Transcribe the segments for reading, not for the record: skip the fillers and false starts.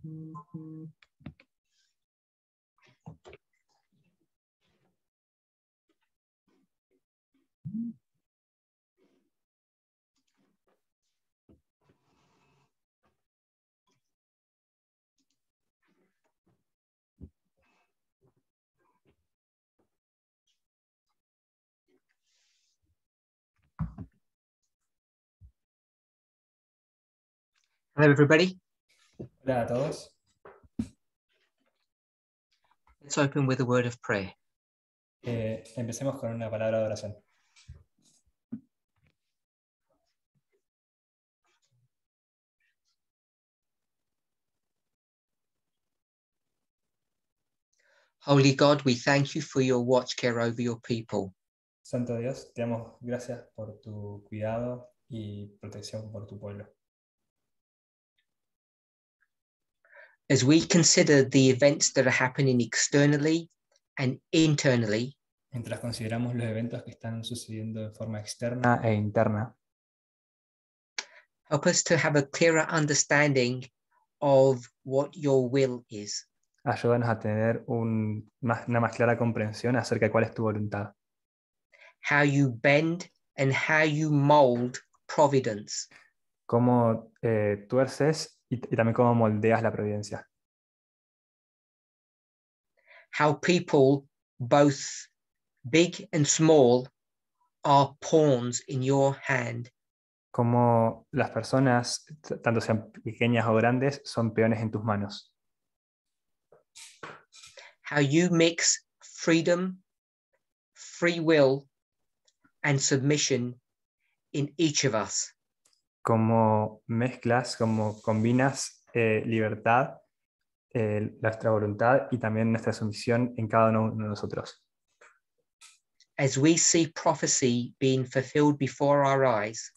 Hello, everybody. Hola a todos. Let's open with a word of prayer. Empecemos con una palabra de oración. Holy God, we thank you for your watch care over your people. Santo Dios, te damos gracias por tu cuidado y protección por tu pueblo. As we consider the events that are happening externally and internally, Mientras consideramos los eventos que están sucediendo de forma externa e interna, help us to have a clearer understanding of what your will is. ayúdanos a tener una más clara comprensión acerca de cuál es tu voluntad. How you bend and how you mold providence. Cómo tuerces y también cómo moldeas la providencia. How people, both big and small, are pawns in your hand. Cómo las personas, tanto sean pequeñas o grandes, son peones en tus manos. How you mix freedom, free will, and submission in each of us. Cómo mezclas, cómo combinas libertad, nuestra voluntad y también nuestra sumisión en cada uno de nosotros. As we see prophecy being fulfilled before our eyes,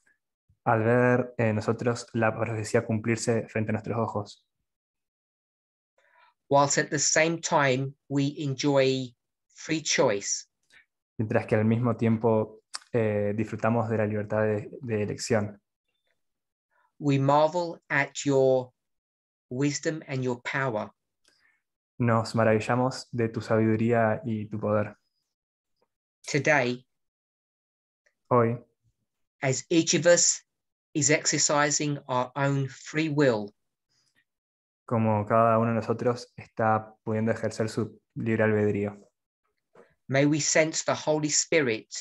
Al ver nosotros la profecía cumplirse frente a nuestros ojos, whilst at the same time we enjoy free choice, mientras que al mismo tiempo disfrutamos de la libertad de elección. we marvel at your wisdom and your power. Nos maravillamos de tu sabiduría y tu poder. Today, Hoy, as each of us is exercising our own free will, como cada uno de nosotros está pudiendo ejercer su libre albedrío, may we sense the Holy Spirit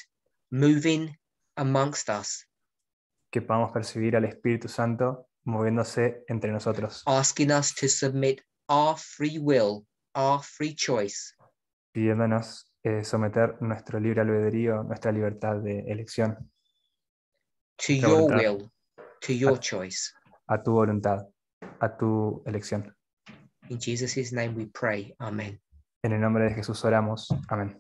moving amongst us, que podamos percibir al Espíritu Santo moviéndose entre nosotros, asking us to submit our free will, our free choice pidiéndonos someter nuestro libre albedrío, nuestra libertad de elección, to nuestra your voluntad, will, to your choice. a tu voluntad, a tu elección. In Jesus' name we pray. Amen. En el nombre de Jesús oramos. Amén.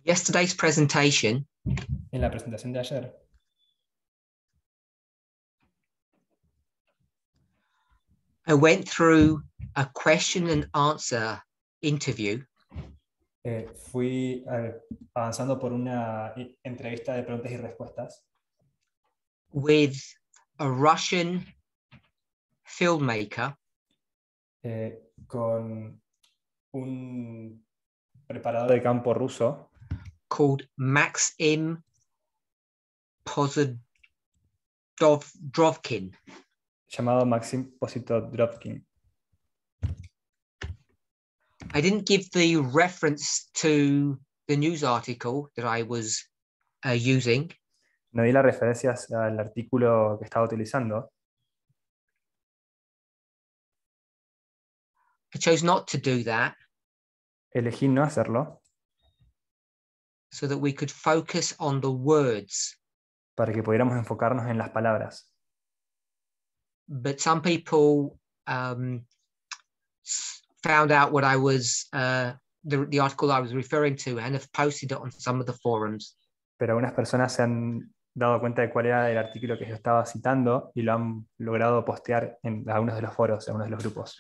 Yesterday's presentation, En la presentación de ayer, I went through a question and answer interview fui avanzando por una entrevista de preguntas y respuestas with a Russian filmmaker con un preparador de campo ruso called Maxim Pozodrovkin. llamado Maxim Pozodrovkin. I didn't give the reference to the news article that I was using. No di las referencias al artículo que estaba utilizando. I chose not to do that Elegí no hacerlo so that we could focus on the words. para que pudiéramos enfocarnos en las palabras. But some people found out what I was, the article I was referring to, and have posted it on some of the forums. Pero algunas personas se han dado cuenta de cuál era el artículo que yo estaba citando y lo han logrado postear en algunos de los foros, en algunos de los grupos.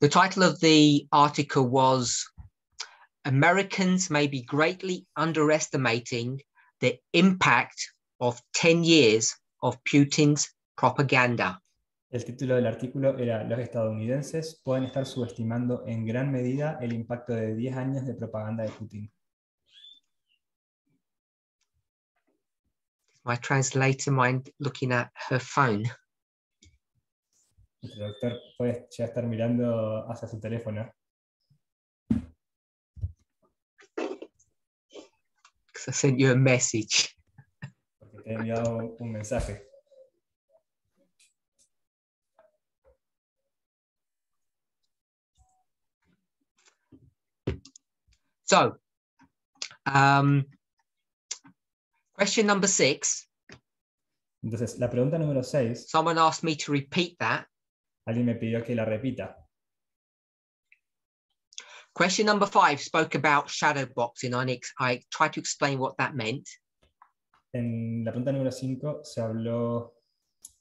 The title of the article was Americans may be greatly underestimating the impact of 10 years of Putin's propaganda. El título del artículo era Los estadounidenses pueden estar subestimando en gran medida el impacto de 10 años de propaganda de Putin. My translator mind looking at her phone. El traductor puede ya estar mirando hacia su teléfono. Because I sent you a message. Porque te he enviado un mensaje. So, question number 6. Entonces, la pregunta número 6, Someone asked me to repeat that. alguien me pidió que la repita. Question number 5 spoke about shadow boxing. I tried to explain what that meant. En la pregunta número 5 se habló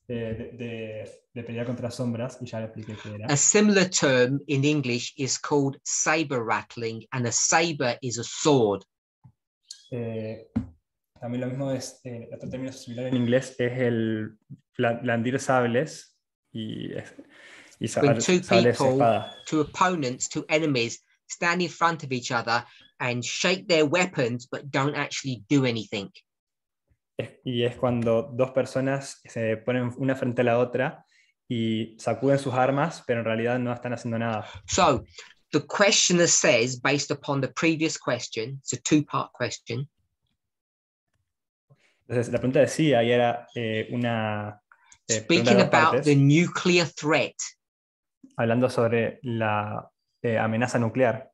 de pelear contra sombras, y ya lo expliqué qué era. A similar term in English is called saber rattling, and a saber is a sword. También lo mismo es, otro término similar en inglés es el blandir sables y When two sables people, espada. two opponents, two enemies stand in front of each other and shake their weapons but don't actually do anything. Y es cuando dos personas se ponen una frente a la otra y sacuden sus armas, pero en realidad no están haciendo nada. So the questioner says, based upon the previous question, it's a two-part question. Entonces, la pregunta decía, y era una pregunta Speaking de dos about partes, the nuclear threat. hablando sobre la amenaza nuclear.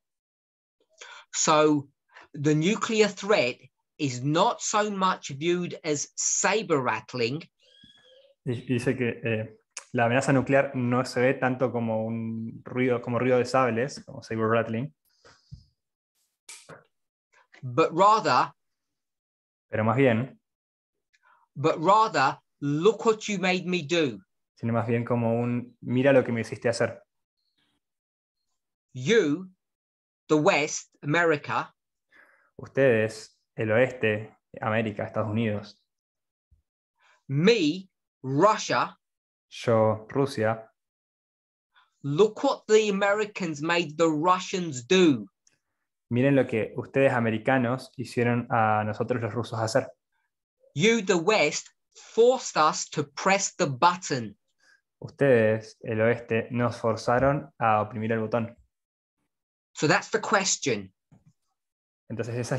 So the nuclear threat is not so much viewed as saber rattling. Y dice que la amenaza nuclear no se ve tanto como un ruido, como ruido de sables, como saber rattling, but rather, look what you made me do. sino más bien como un mira lo que me hiciste hacer. You, the West, America, Ustedes, el oeste, América, Estados Unidos. me, Russia, Yo, Rusia. look what the Americans made the Russians do. Miren lo que ustedes americanos hicieron a nosotros los rusos hacer. You, the West, forced us to press the button. Ustedes, el oeste, nos forzaron a oprimir el botón. So that's the question. Entonces ese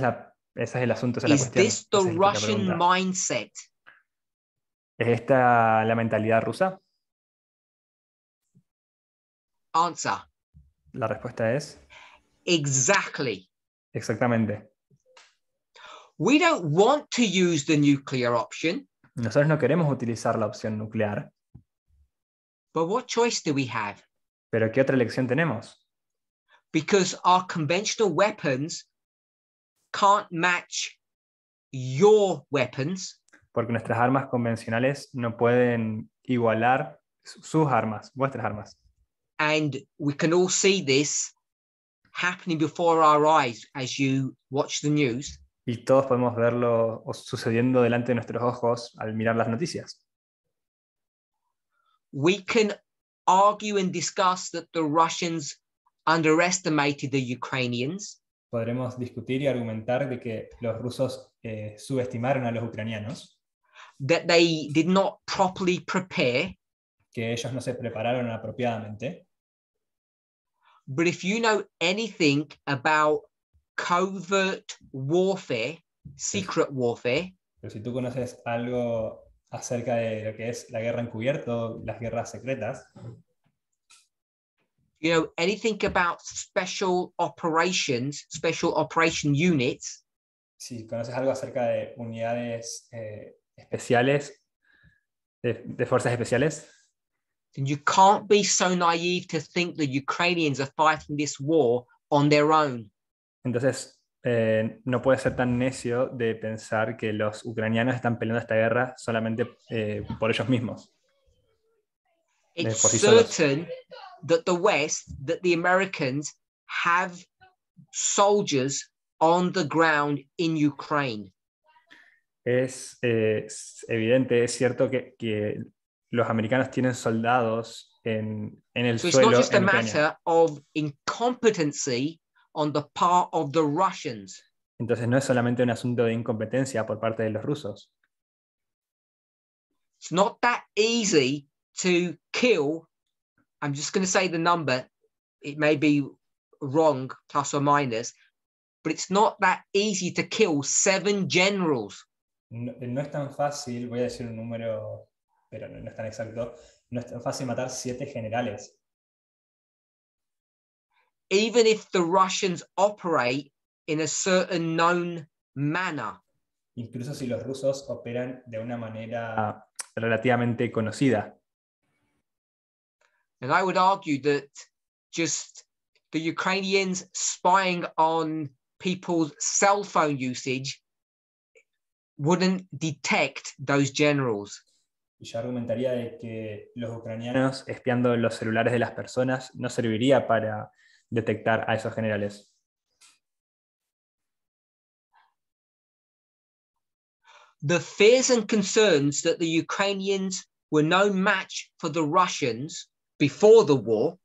es el asunto, esa es la Is cuestión. this the Esa es la Russian pregunta. mindset? ¿Es esta la mentalidad rusa? Answer. La respuesta es Exactly. exactamente. We don't want to use the nuclear option. Nosotros no queremos utilizar la opción nuclear. But what choice do we have? ¿Pero qué otra elección tenemos? Because our conventional weapons can't match your weapons. Porque nuestras armas convencionales no pueden igualar sus armas, vuestras armas. And we can all see this happening before our eyes as you watch the news. Y todos podemos verlo sucediendo delante de nuestros ojos al mirar las noticias. We can argue and discuss that the Russians underestimated the Ukrainians. Podremos discutir y argumentar de que los rusos subestimaron a los ucranianos, That they did not properly prepare. que ellos no se prepararon apropiadamente. But if you know anything about covert warfare, secret warfare, Pero si tú conoces algo acerca de lo que es la guerra encubierta, las guerras secretas, you know anything about special operations, special operation units, si conoces algo acerca de unidades especiales, de fuerzas especiales, then you can't be so naive to think the Ukrainians are fighting this war on their own. entonces no puede ser tan necio de pensar que los ucranianos están peleando esta guerra solamente por ellos mismos, It's por sí solos. certain that the West, that the Americans have soldiers on the ground in Ukraine. Es evidente, es cierto que los americanos tienen soldados en el So it's not suelo just a en Ucrania. matter of incompetency on the part of the Russians. Entonces no es solamente un asunto de incompetencia por parte de los rusos. It's not that easy to kill. I'm just going to say the number. It may be wrong, plus or minus, but it's not that easy to kill 7 generals. No es tan fácil, voy a decir un número, pero no es tan exacto, no es tan fácil matar 7 generales. Even if the Russians operate in a certain known manner. Incluso si los rusos operan de una manera relativamente conocida. And I would argue that just the Ukrainians spying on people's cell phone usage wouldn't detect those generals. Y yo argumentaría de que los ucranianos espiando los celulares de las personas no serviría para detectar a esos generales. The fears and concerns that the Ukrainians were no match for the Russians before the war.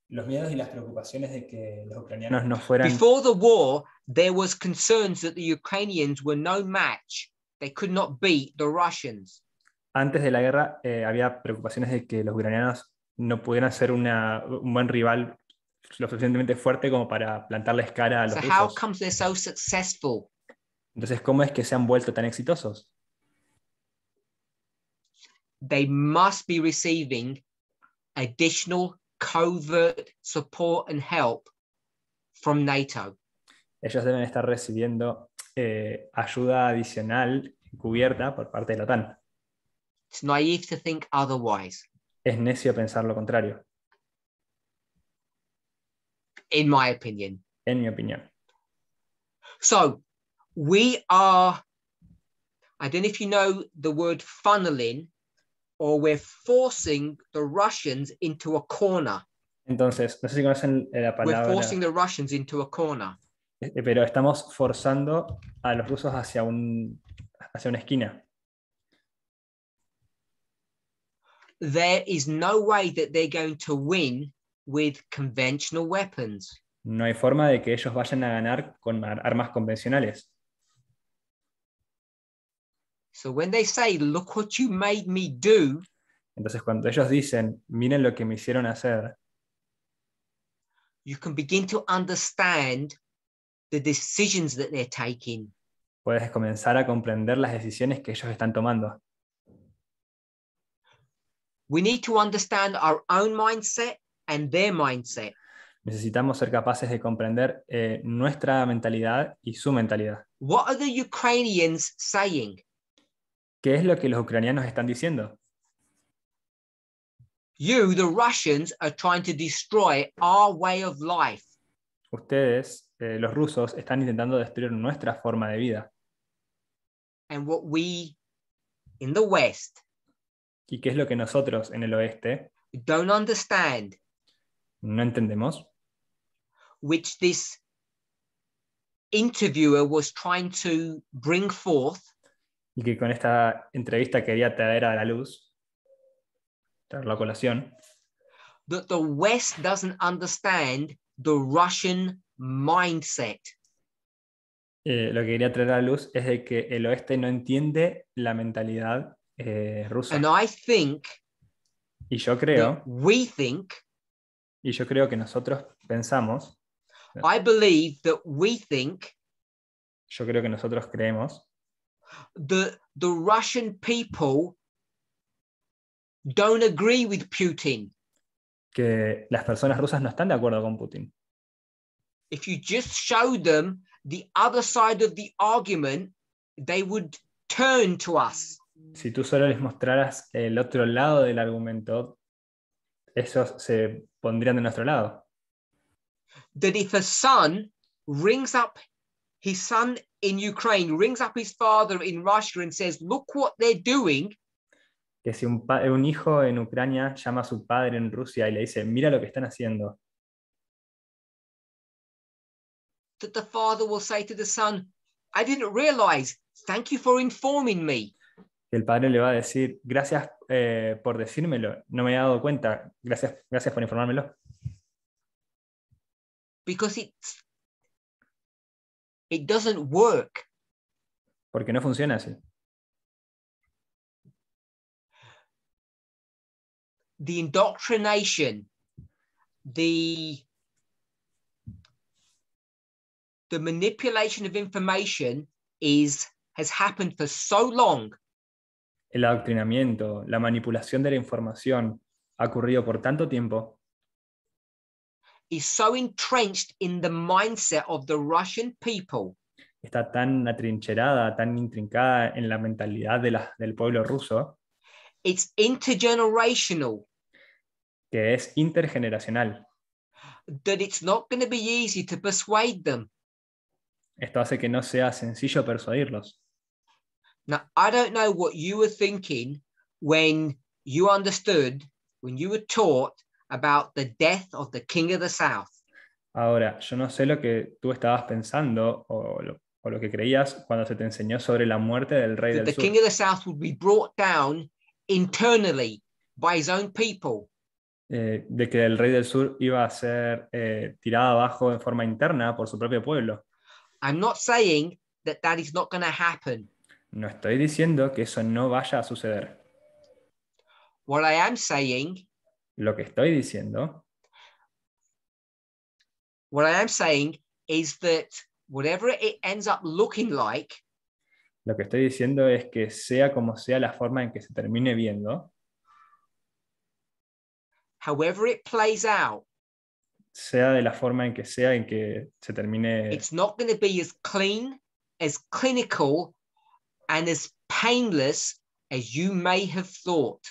Los miedos y las preocupaciones de que los ucranianos no fueran... Before the war, there was concerns that the Ukrainians were no match. They could not beat the Russians. Antes de la guerra había preocupaciones de que los ucranianos no pudieran ser un buen rival lo suficientemente fuerte como para plantarles cara a los So how rusos. comes they're so successful? Entonces, ¿cómo es que se han vuelto tan exitosos? They must be receiving additional covert support and help from NATO. Ellos deben estar recibiendo ayuda adicional cubierta por parte de la OTAN. It's naive to think otherwise, Es necio pensar lo contrario, in my opinion. en mi opinión. So we are, I don't know if you know the word funneling, or we're forcing the Russians into a corner. Entonces, no sé si conocen la We're palabra, forcing the Russians into a corner. pero estamos forzando a los rusos hacia una esquina. There is no way that they're going to win with conventional weapons. No hay forma de que ellos vayan a ganar con armas convencionales. So when they say, look what you made me do, Entonces, cuando ellos dicen, miren lo que me hicieron hacer, you can begin to understand the decisions that they're taking. puedes comenzar a comprender las decisiones que ellos están tomando. We need to understand our own mindset and their mindset. Necesitamos ser capaces de comprender nuestra mentalidad y su mentalidad. What are the Ukrainians saying? ¿Qué es lo que los ucranianos están diciendo? You, the Russians, are trying to destroy our way of life. Ustedes, los rusos, están intentando destruir nuestra forma de vida. And what we in the West ¿Y qué es lo que nosotros en el oeste don't understand, no entendemos? which this interviewer was trying to bring forth, Y que con esta entrevista quería traer a la luz, traerlo a colación, that the West doesn't understand the Russian mindset. lo que quería traer a la luz es de que el oeste no entiende la mentalidad rusa. And I think Y yo that we think, creo que nosotros pensamos, I believe that we think yo creo que nosotros creemos that the Russian people don't agree with Putin. que las personas rusas no están de acuerdo con Putin. If you just show them the other side of the argument, they would turn to us. Si tú solo les mostraras el otro lado del argumento, esos se pondrían de nuestro lado. That if a son rings up his son in Ukraine rings up his father in Russia and says, look what they're doing, Que si un hijo en Ucrania llama a su padre en Rusia y le dice, mira lo que están haciendo, that the father will say to the son, I didn't realize, thank you for informing me. que el padre le va a decir, gracias por decírmelo, no me he dado cuenta, gracias por informármelo. Because it doesn't work. Porque no funciona así. The indoctrination, the manipulation of information has happened for so long. El adoctrinamiento, la manipulación de la información ha ocurrido por tanto tiempo. Is so entrenched in the mindset of the Russian people. Está tan atrincherada, tan intrincada en la mentalidad del pueblo ruso. It's intergenerational. Que es intergeneracional. That it's not going to be easy to persuade them. Esto hace que no sea sencillo persuadirlos. Now, I don't know what you were thinking when you were taught about the death of the king of the south. Ahora, yo no sé lo que tú estabas pensando o lo que creías cuando se te enseñó sobre la muerte del rey del The sur. king of the south would be brought down internally by his own people. De que el rey del sur iba a ser tirado abajo en forma interna por su propio pueblo. I'm not saying that is not going to happen. No estoy diciendo que eso no vaya a suceder. What I am saying, Lo que estoy diciendo is that whatever it ends up looking like, lo que estoy diciendo es que sea como sea la forma en que se termine viendo, however it plays out, sea de la forma en que sea en que se termine, it's not going to be as clean, as clinical, and as painless as you may have thought.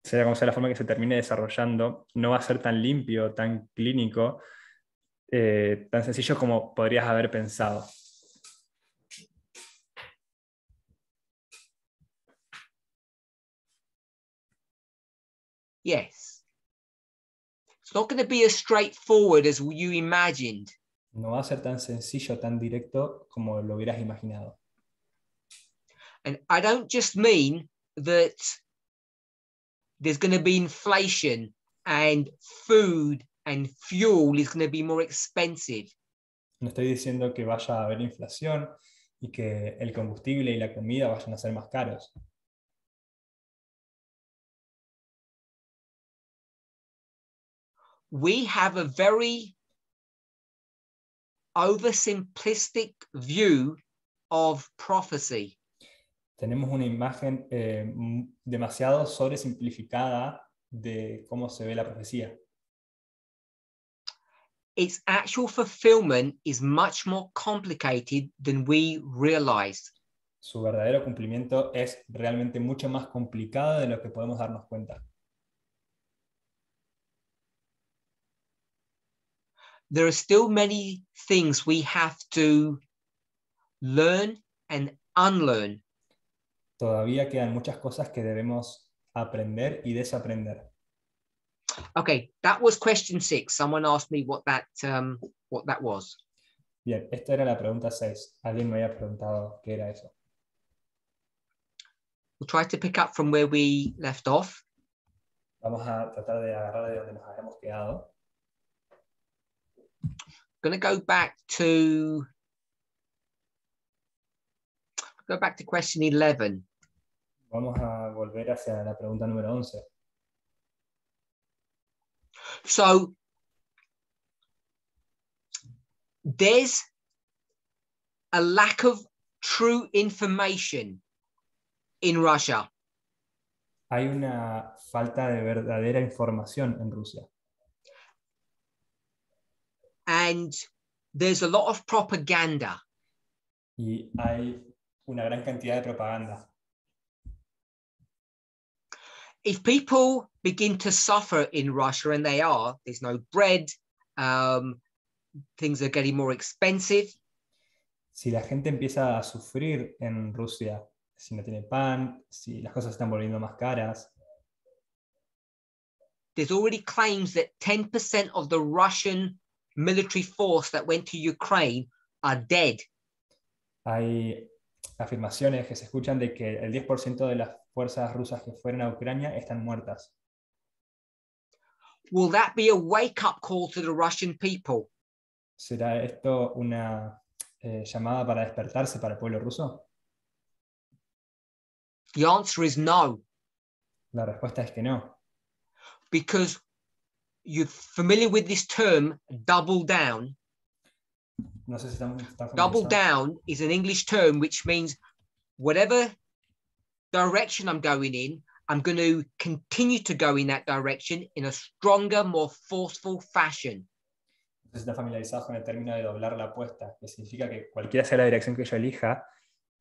sea como sea la forma en que se termine desarrollando, no va a ser tan limpio, tan clínico, tan sencillo como podrías haber pensado. Yes. It's not going to be as straightforward as you imagined. No va a ser tan sencillo, tan directo como lo hubieras imaginado. And I don't just mean that there's going to be inflation and food and fuel is going to be more expensive. No estoy diciendo que vaya a haber inflación y que el combustible y la comida vayan a ser más caros. We have a very oversimplistic view of prophecy. Tenemos una imagen demasiado sobresimplificada de cómo se ve la profecía. Its actual fulfillment is much more complicated than we realized. Su verdadero cumplimiento es realmente mucho más complicado de lo que podemos darnos cuenta. There are still many things we have to learn and unlearn. Todavía quedan muchas cosas que debemos aprender y desaprender. Okay, that was question 6. Someone asked me what that was. Bien, esta era la pregunta 6. Alguien me había preguntado qué era eso. We'll try to pick up from where we left off. Vamos a tratar de agarrar de donde nos habíamos quedado. I'm going to go back to question 11. Vamos a volver hacia la pregunta número 11. So there's a lack of true information in Russia. Hay una falta de verdadera información en Rusia. And there's a lot of propaganda. Y hay una gran cantidad de propaganda. If people begin to suffer in Russia, and they are, there's no bread, things are getting more expensive. Si la gente empieza a sufrir en Rusia, si no tiene pan, si las cosas están volviendo más caras, there's already claims that 10% of the Russian military force that went to Ukraine are dead. hay afirmaciones que se escuchan de que el 10% de las fuerzas rusas que fueron a Ucrania están muertas. Will that be a wake-up call to the Russian people? ¿Será esto una llamada para despertarse para el pueblo ruso? The answer is no, La respuesta es que no. because you're familiar with this term, double down. No sé si están Double familiarizados. down is an English term which means whatever direction I'm going in, I'm going to continue to go in that direction in a stronger, more forceful fashion. No sé si están familiarizados con el término de doblar la apuesta, que significa que cualquiera sea la dirección que yo elija,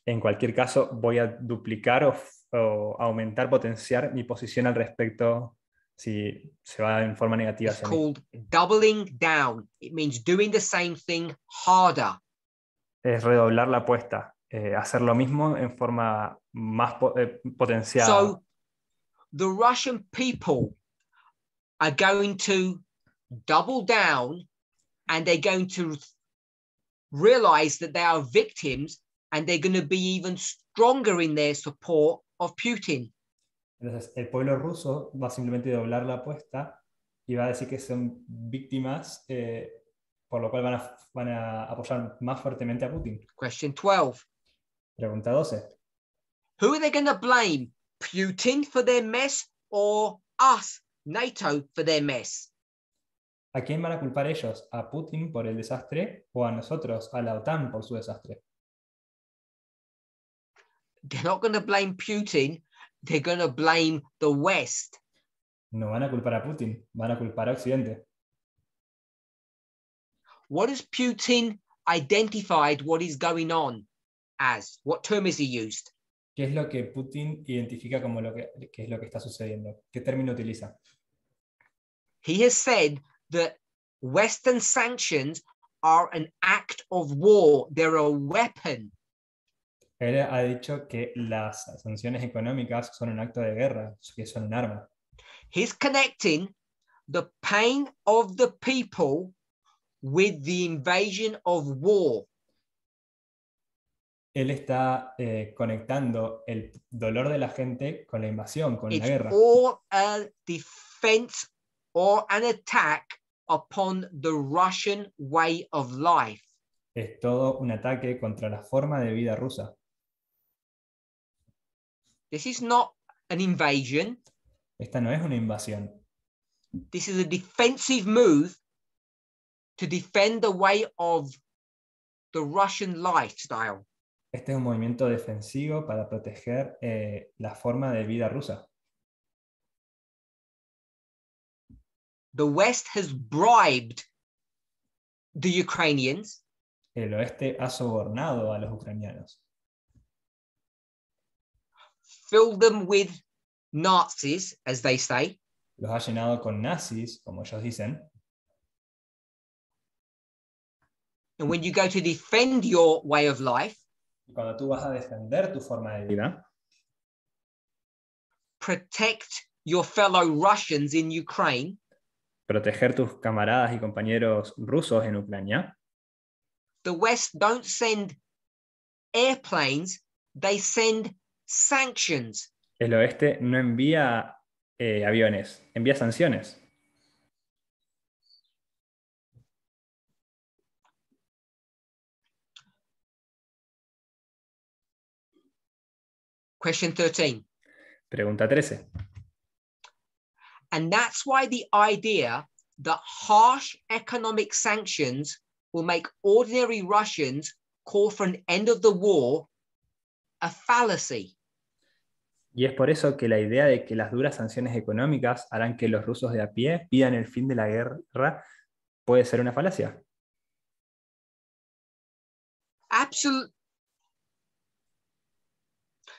en cualquier caso voy a duplicar o aumentar, potenciar mi posición al respecto si se va en forma negativa It's hacia mí. called doubling down. It means doing the same thing harder. Es redoblar la apuesta, hacer lo mismo en forma más potenciada. So the Russian people are going to double down, and they're going to realize that they are victims, and they're going to be even stronger in their support of Putin. Entonces, el pueblo ruso va simplemente a doblar la apuesta y va a decir que son víctimas, por lo cual van a apoyar más fuertemente a Putin. Question 12. Pregunta 12. Who are they going to blame? Putin for their mess, or us, NATO, for their mess? ¿A quién van a culpar ellos? ¿A Putin por el desastre o a nosotros, a la OTAN, por su desastre? They're not going to blame Putin. They're going to blame the West. No van a culpar a Putin, van a culpar a Occidente. What has Putin identified what is going on as? What term has he used? ¿Qué es lo que Putin identifica como qué es lo que está sucediendo? ¿Qué término utiliza? He has said that Western sanctions are an act of war. They're a weapon. Él ha dicho que las sanciones económicas son un acto de guerra, que son un arma. He's connecting the pain of the people with the invasion of war. Él está conectando el dolor de la gente con la invasión, con la It's guerra. all a defense or an attack upon the Russian way of life. Es todo un ataque contra la forma de vida rusa. This is not an invasion. Esta no es una invasión. This is a defensive move to defend the way of the Russian lifestyle. Este es un movimiento defensivo para proteger la forma de vida rusa. The West has bribed the Ukrainians. El oeste ha sobornado a los ucranianos. Filled them with Nazis, as they say. Los ha llenado con nazis, como ellos dicen. And when you go to defend your way of life, Y cuando tú vas a defender tu forma de vida, protect your fellow Russians in Ukraine, proteger tus camaradas y compañeros rusos en Ucrania, the West don't send airplanes, they send sanctions. el oeste no envía aviones, envía sanciones. Question 13. Pregunta 13. And that's why the idea that harsh economic sanctions will make ordinary Russians call for an end of the war a fallacy. Y es por eso que la idea de que las duras sanciones económicas harán que los rusos de a pie pidan el fin de la guerra puede ser una falacia. Absolutely.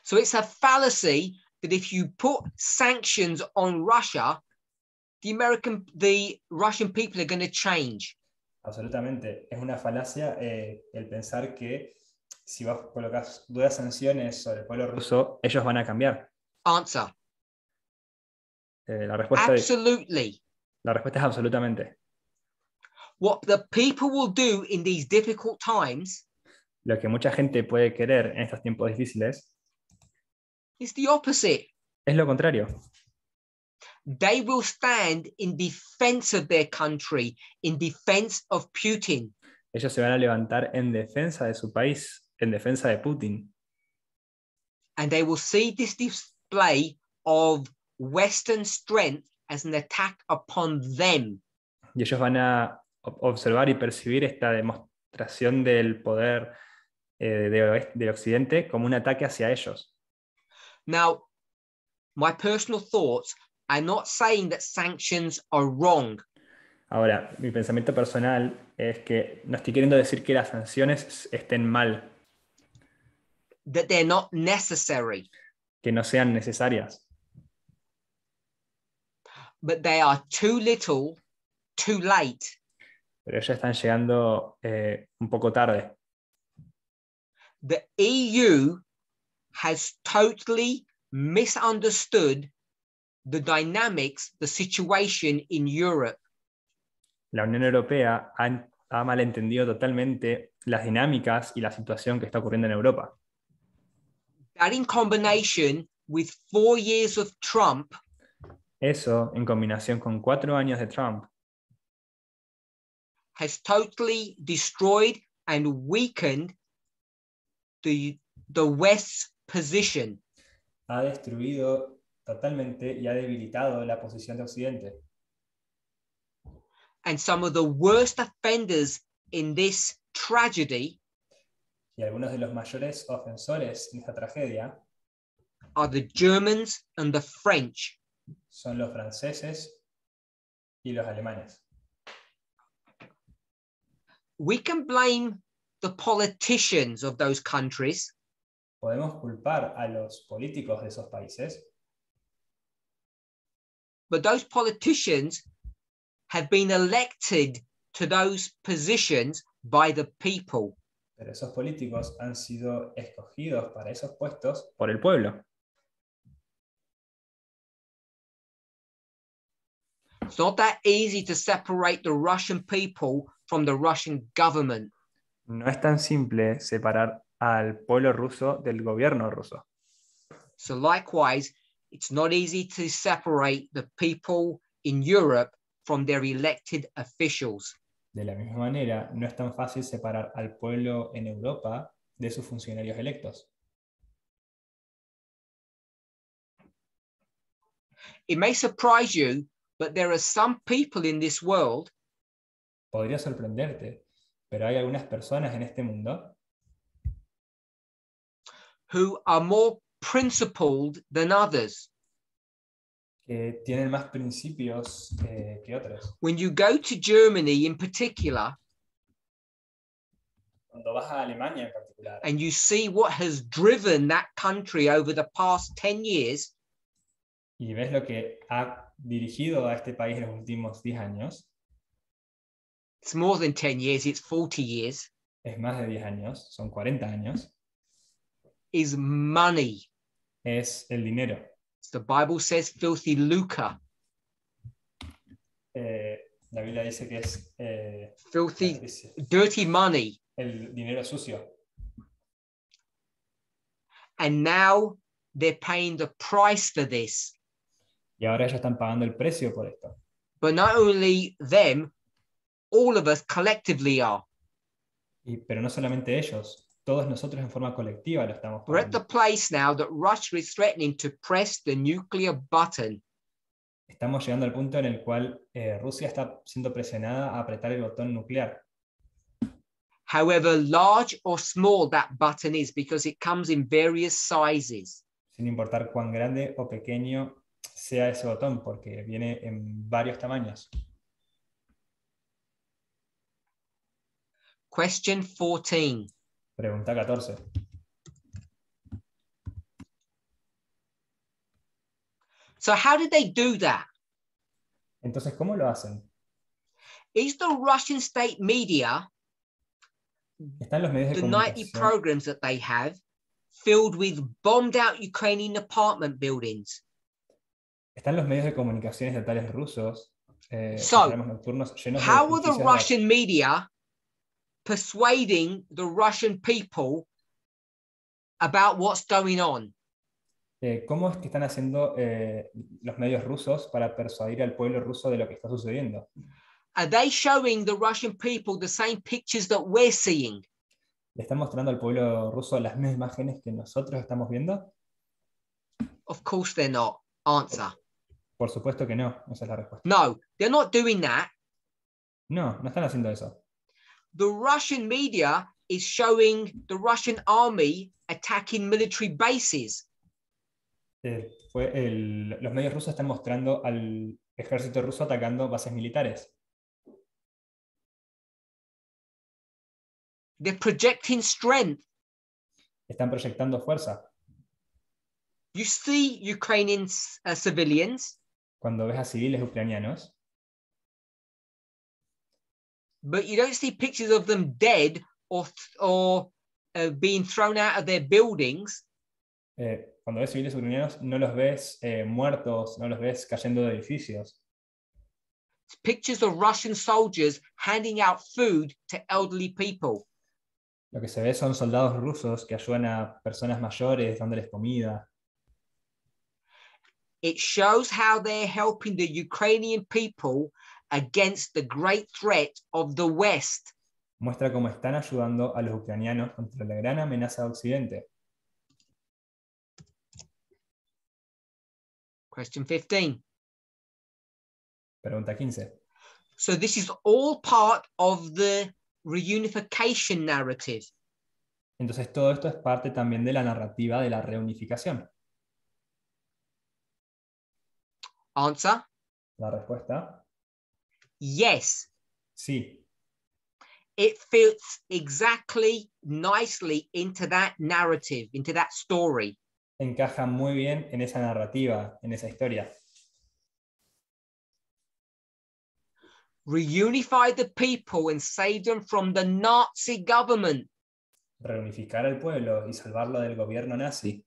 So it's a fallacy that if you put sanctions on Russia, the Russian people are going to change. Absolutamente. Es una falacia el pensar que si vos colocas duras sanciones sobre el pueblo ruso, ellos van a cambiar. Answer. La Absolutely. la respuesta es absolutamente. What the people will do in these difficult times Lo que mucha gente puede querer en estos tiempos difíciles is the opposite. es lo contrario. They will stand in defense of their country, in defense of Putin. Ellos se van a levantar en defensa de su país, en defensa de Putin. And they will see this display of Western strength as an attack upon them. Y ellos van a observar y percibir esta demostración del poder del Occidente como un ataque hacia ellos. Now, my personal thoughts, I'm not saying that sanctions are wrong. Ahora, mi pensamiento personal es que no estoy queriendo decir que las sanciones estén mal, That they're not necessary, que no sean necesarias, but they are too little, too late. pero ellas están llegando un poco tarde. The EU has totally misunderstood the dynamics, the situation in Europe. La Unión Europea ha malentendido totalmente las dinámicas y la situación que está ocurriendo en Europa. That in combination with 4 years of Trump Eso, en combinación con 4 años de Trump, has totally destroyed and weakened the West's position. ha destruido totalmente y ha debilitado la posición de Occidente. And some of the worst offenders in this tragedy Y algunos de los mayores ofensores en esta tragedia are the Germans and the French. son los franceses y los alemanes. We can blame the politicians of those countries, Podemos culpar a los políticos de esos países, but those politicians have been elected to those positions by the people. pero esos políticos han sido escogidos para esos puestos por el pueblo. It's not that easy to separate the Russian people from the Russian government. No es tan simple separar al pueblo ruso del gobierno ruso. So likewise, it's not easy to separate the people in Europe from their elected officials. De la misma manera, no es tan fácil separar al pueblo en Europa de sus funcionarios electos. It may surprise you, but there are some people in this world Podría sorprenderte, pero hay algunas personas en este mundo who are more principled than others. que tienen más principios que otros. When you go to Germany in particular, Cuando vas a Alemania en particular and you see what has driven that country over the past 10 years, y ves lo que ha dirigido a este país en los últimos 10 años, it's more than 10 years, it's 40 years, es más de 10 años, son 40 años, is money. es el dinero. The Bible says filthy lucre. La Biblia dice que es Filthy, dirty money. el dinero sucio. And now they're paying the price for this. Y ahora ellos están pagando el precio por esto. But not only them, all of us collectively are. Pero no solamente ellos, todos nosotros en forma colectiva lo estamos We're at the pagando. place now that Russia is threatening to press the nuclear button. Estamos llegando al punto en el cual Rusia está siendo presionada a apretar el botón nuclear. However large or small that button is, because it comes in various sizes. Sin importar cuán grande o pequeño sea ese botón, porque viene en varios tamaños. Question 14. Pregunta 14. So how did they do that? Entonces, ¿cómo lo hacen? Is the Russian state media, ¿Están los medios de the nightly comunicación? programs that they have, filled with bombed out Ukrainian apartment buildings? ¿Están los medios de comunicación estatales rusos, So, programas nocturnos llenos de how are the edificios Russian media persuading the Russian people about what's going on? ¿Cómo es que están haciendo los medios rusos para persuadir al pueblo ruso de lo que está sucediendo? Are they showing the Russian people the same pictures that we're seeing? ¿Le están mostrando al pueblo ruso las mismas imágenes que nosotros estamos viendo? Of course they're not. Answer. Por supuesto que no, esa es la respuesta. No, they're not doing that. No, no están haciendo eso. The Russian media is showing the Russian army attacking military bases. Los medios rusos están mostrando al ejército ruso atacando bases militares. They're projecting strength. Están proyectando fuerza. You see Ukrainian civilians, Cuando ves a civiles ucranianos, but you don't see pictures of them dead or being thrown out of their buildings. cuando ves civiles ucranianos no los ves muertos, no los ves cayendo de edificios. It's pictures of Russian soldiers handing out food to elderly people. Lo que se ve son soldados rusos que ayudan a personas mayores dándoles comida. It shows how they're helping the Ukrainian people against the great threat of the West. Muestra cómo están ayudando a los ucranianos contra la gran amenaza de Occidente. Question 15. Pregunta 15. So this is all part of the reunification narrative. Entonces todo esto es parte también de la narrativa de la reunificación. Answer? La respuesta, Yes. sí. It fits exactly nicely into that narrative, into that story. Encaja muy bien en esa narrativa, en esa historia. Reunify the people and save them from the Nazi government. Reunificar al pueblo y salvarlo del gobierno nazi.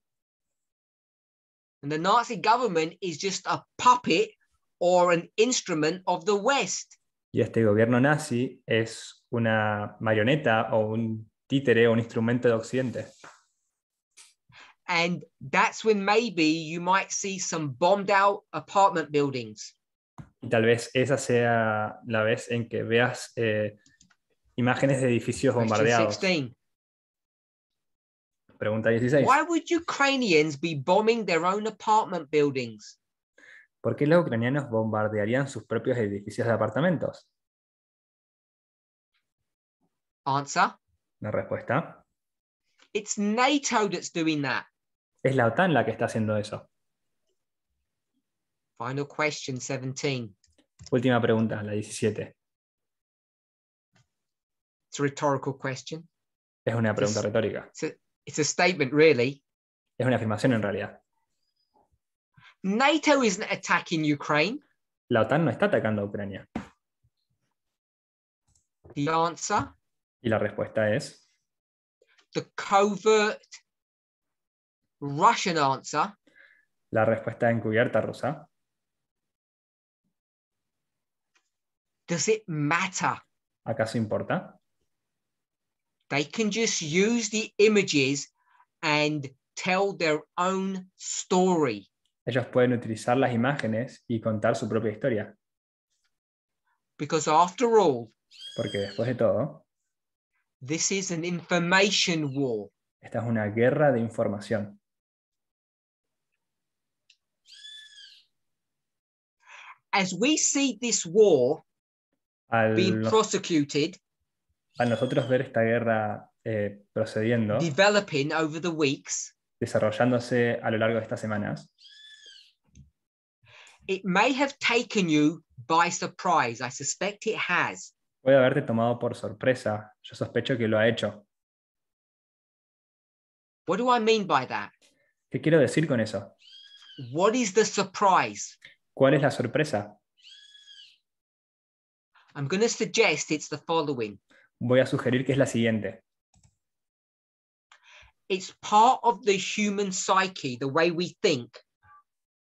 And the Nazi government is just a puppet or an instrument of the West. Y este gobierno nazi es una marioneta o un títere o un instrumento de Occidente. And that's when maybe you might see some bombed out apartment buildings. Y tal vez esa sea la vez en que veas imágenes de edificios Question bombardeados. 16. Pregunta 16. Why would Ukrainians be bombing their own apartment buildings? ¿Por qué los ucranianos bombardearían sus propios edificios de apartamentos? Answer? La respuesta, It's NATO that's doing that. es la OTAN la que está haciendo eso. Final question 17. Última pregunta, la 17. It's a rhetorical question. Es una pregunta retórica. It's a statement, really. Es una afirmación en realidad. NATO isn't attacking Ukraine. La OTAN no está atacando a Ucrania. The answer? Y la respuesta es, The covert Russian answer la respuesta encubierta rusa. Does it matter? ¿Acaso importa? They can just use the images and tell their own story. Ellos pueden utilizar las imágenes y contar su propia historia. Because after all, Porque después de todo, this is an information war. esta es una guerra de información. As we see this war being prosecuted, Al nosotros ver esta guerra procediendo, developing over the weeks, desarrollándose a lo largo de estas semanas, it may have taken you by surprise. I suspect it has. puede haberte tomado por sorpresa. Yo sospecho que lo ha hecho. What do I mean by that? ¿Qué quiero decir con eso? What is the surprise? ¿Cuál es la sorpresa? I'm going to suggest it's the following. Voy a sugerir que es la siguiente. It's part of the human psyche, the way we think,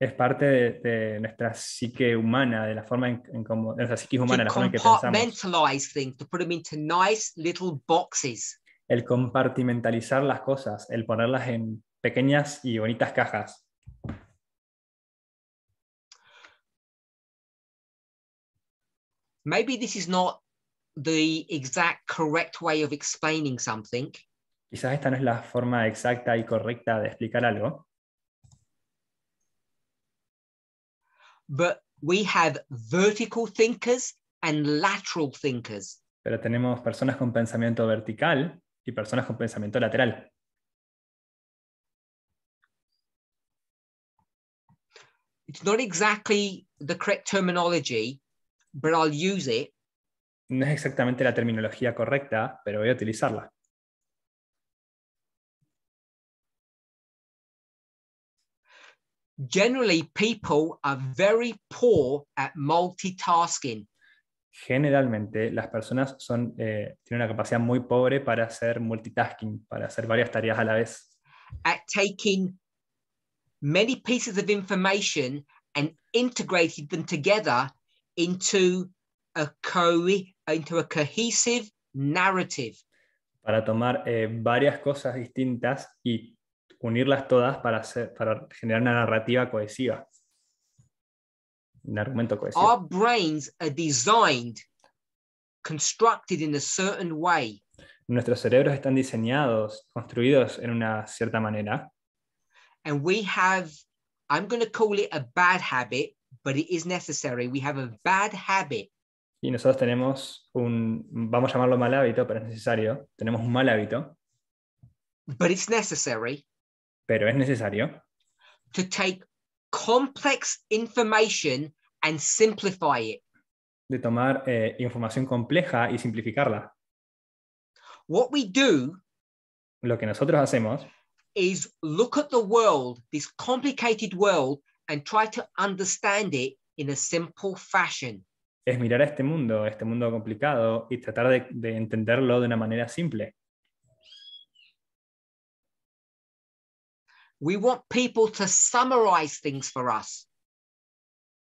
Es parte de nuestra psique humana, de la forma de nuestra psiquis humana, to la forma en que pensamos. compartmentalize things, to put them into nice little boxes. El compartimentalizar las cosas, el ponerlas en pequeñas y bonitas cajas. Maybe this is not the exact correct way of explaining something, Quizás esta no es la forma exacta y correcta de explicar algo, but we have vertical thinkers and lateral thinkers. pero tenemos personas con pensamiento vertical y personas con pensamiento lateral. It's not exactly the correct terminology, but I'll use it. No es exactamente la terminología correcta, pero voy a utilizarla. Generally, people are very poor at multitasking. Generalmente las personas tienen una capacidad muy pobre para hacer multitasking, para hacer varias tareas a la vez. At taking many pieces of information and integrating them together into a cohesive narrative. Para tomar varias cosas distintas y unirlas todas para generar una narrativa cohesiva. Un argumento cohesivo. Our brains are designed, constructed in a certain way. Nuestros cerebros están diseñados, construidos en una cierta manera. And we have, I'm going to call it a bad habit, but it is necessary. We have a bad habit. Y nosotros tenemos vamos a llamarlo mal hábito, pero es necesario. Tenemos un mal hábito. But it's necessary. Pero es necesario. To take complex information and simplify it. De tomar información compleja y simplificarla. What we do, lo que nosotros hacemos, is look at the world, this complicated world, and try to understand it in a simple fashion. Es mirar a este mundo complicado, y tratar de entenderlo de una manera simple. We want people to summarize things for us.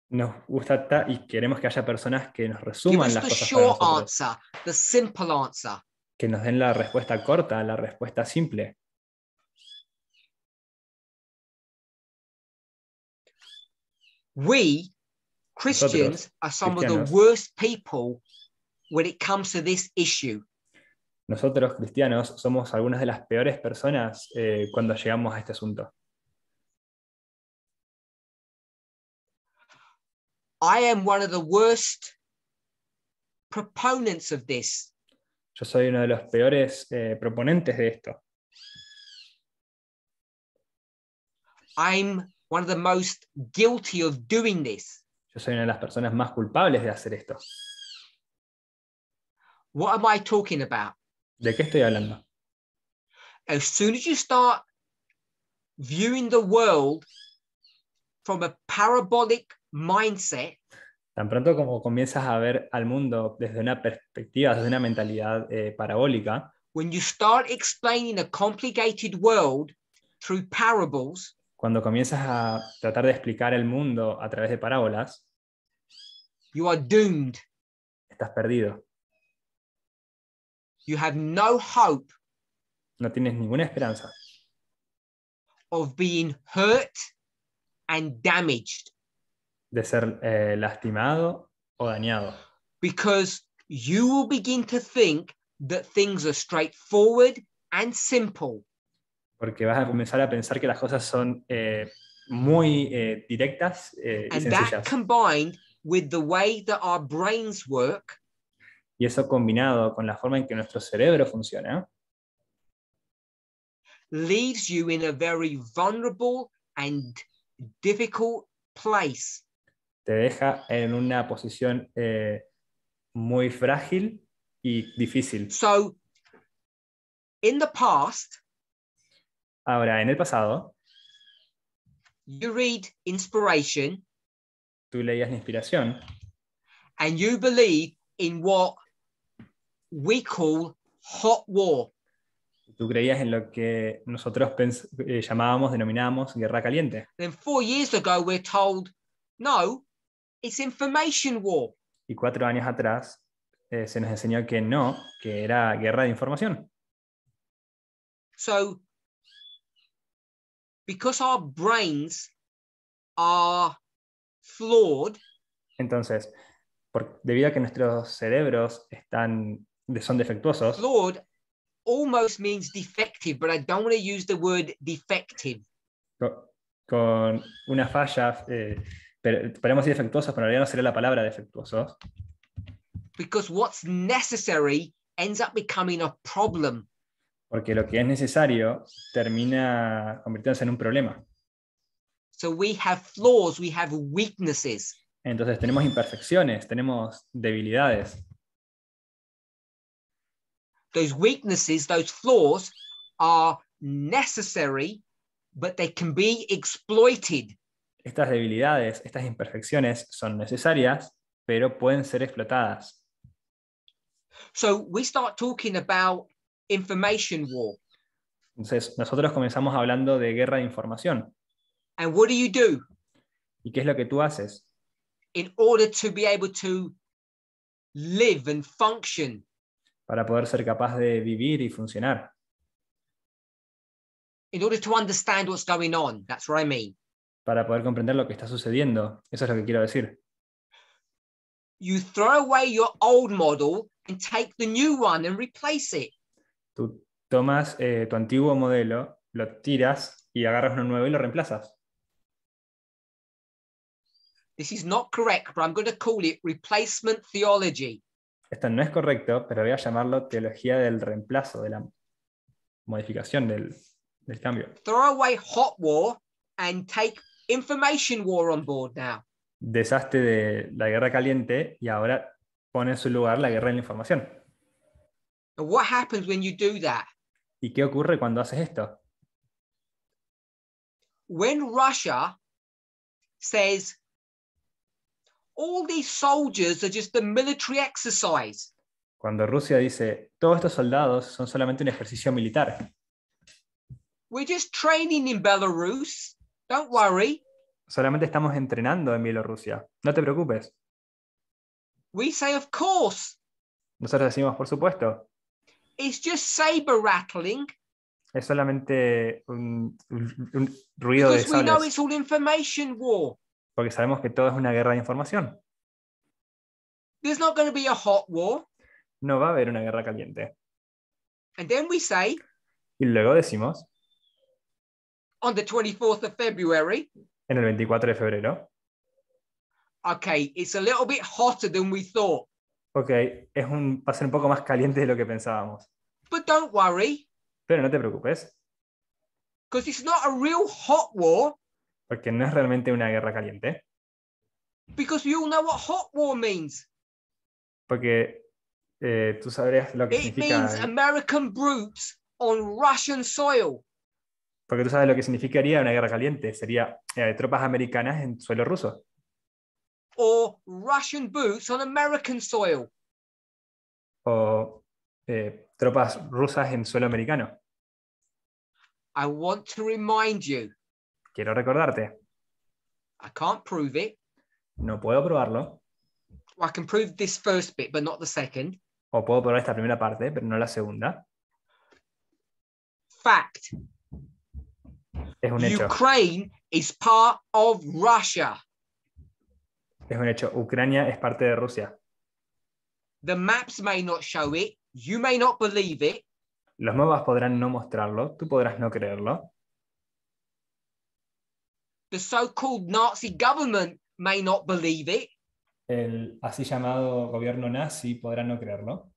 Nos gusta y queremos que haya personas que nos resuman las cosas para Give us the short nosotros. answer, the simple answer. Que nos den la respuesta corta, la respuesta simple. We, Christians, are some of the worst people when it comes to this issue. Nosotros, cristianos, somos algunas de las peores personas cuando llegamos a este asunto. I am one of the worst proponents of this. Yo soy uno de los peores proponentes de esto. I'm one of the most guilty of doing this. Yo soy una de las personas más culpables de hacer esto. What am I talking about? ¿De qué estoy hablando? As soon as you start viewing the world from a parabolic mindset, tan pronto como comienzas a ver al mundo desde una perspectiva, desde una mentalidad parabólica, when you start explaining a complicated world through parables, cuando comienzas a tratar de explicar el mundo a través de parábolas, you are doomed. Estás perdido. You have no hope. No tienes ninguna esperanza. Of being hurt and damaged. De ser lastimado o dañado. Because you will begin to think that things are straightforward and simple. Porque vas a comenzar a pensar que las cosas son muy directas y and sencillas. that combined with the way that our brains work, y eso combinado con la forma en que nuestro cerebro funciona, leaves you in a very vulnerable and difficult place. Te deja en una posición muy frágil y difícil. So, in the past, ahora, en el pasado, you read inspiration, tú leías la inspiración, and you believe in what we call hot war. Tú creías en lo que nosotros denominábamos guerra caliente. Then 4 years ago, we're told, no, it's information war. Y 4 años atrás se nos enseñó que no, que era guerra de información. So, because our brains are flawed, Entonces, debido a que nuestros cerebros son defectuosos, flawed almost means defective, but I don't want to use the word defective. con una falla, podemos decir defectuosos, pero en realidad no sería la palabra defectuosos. Because what's necessary ends up becoming a problem. Porque lo que es necesario termina convirtiéndose en un problema. So we have flaws, we have weaknesses. Entonces tenemos imperfecciones, tenemos debilidades. Those weaknesses, those flaws are necessary, but they can be exploited. Estas debilidades, estas imperfecciones son necesarias, pero pueden ser explotadas. So we start talking about information war. Entonces nosotros comenzamos hablando de guerra de información. And what do? ¿Y qué es lo que tú haces? In order to be able to live and function. Para poder ser capaz de vivir y funcionar. In order to understand what's going on. That's what I mean. Para poder comprender lo que está sucediendo. Eso es lo que quiero decir. You throw away your old model and take the new one and replace it. Tú tomas tu antiguo modelo, lo tiras y agarras uno nuevo y lo reemplazas. This is not correct, but I'm going to call it replacement theology. Esto no es correcto, pero voy a llamarlo teología del reemplazo, de la modificación del cambio. Throw away hot war and take information war on board now. Deshazte de la guerra caliente y ahora pone en su lugar la guerra de la información. And what happens when you do that? ¿Y qué ocurre cuando haces esto? When Russia says all these soldiers are just a military exercise. Cuando Rusia dice, todos estos soldados son solamente un ejercicio militar. We're just training in Belarus. Don't worry. Solamente estamos entrenando en Bielorrusia. No te preocupes. We say, of course. Nosotros decimos, por supuesto. It's just saber rattling. Es solamente un ruido de Because we know sables. it's all information war. Porque sabemos que todo es una guerra de información. There's not going to be a hot war. No va a haber una guerra caliente. And then we say, Y luego decimos, on the 24th of February, en el 24 de febrero, okay, it's a little bit hotter than we thought. ok, va a ser un poco más caliente de lo que pensábamos. But don't worry, Pero no te preocupes, because it's not a real hot war, porque no es realmente una guerra caliente. because you all know what hot war means. Porque tú sabrás lo que It significa. means American brutes on Russian soil. Porque tú sabes lo que significaría una guerra caliente. Sería tropas americanas en suelo ruso. Or Russian boots on American soil. O tropas rusas en suelo americano. I want to remind you, Quiero recordarte. I can't prove it. No puedo probarlo. I can prove this first bit, but not the second. O puedo probar esta primera parte, pero no la segunda. Fact. Es un hecho. Ukraine is part of Russia. Es un hecho. Ucrania es parte de Rusia. The maps may not show it. You may not believe it. Los mapas podrán no mostrarlo. Tú podrás no creerlo. The so-called Nazi government may not believe it. El así llamado gobierno nazi podrá no creerlo.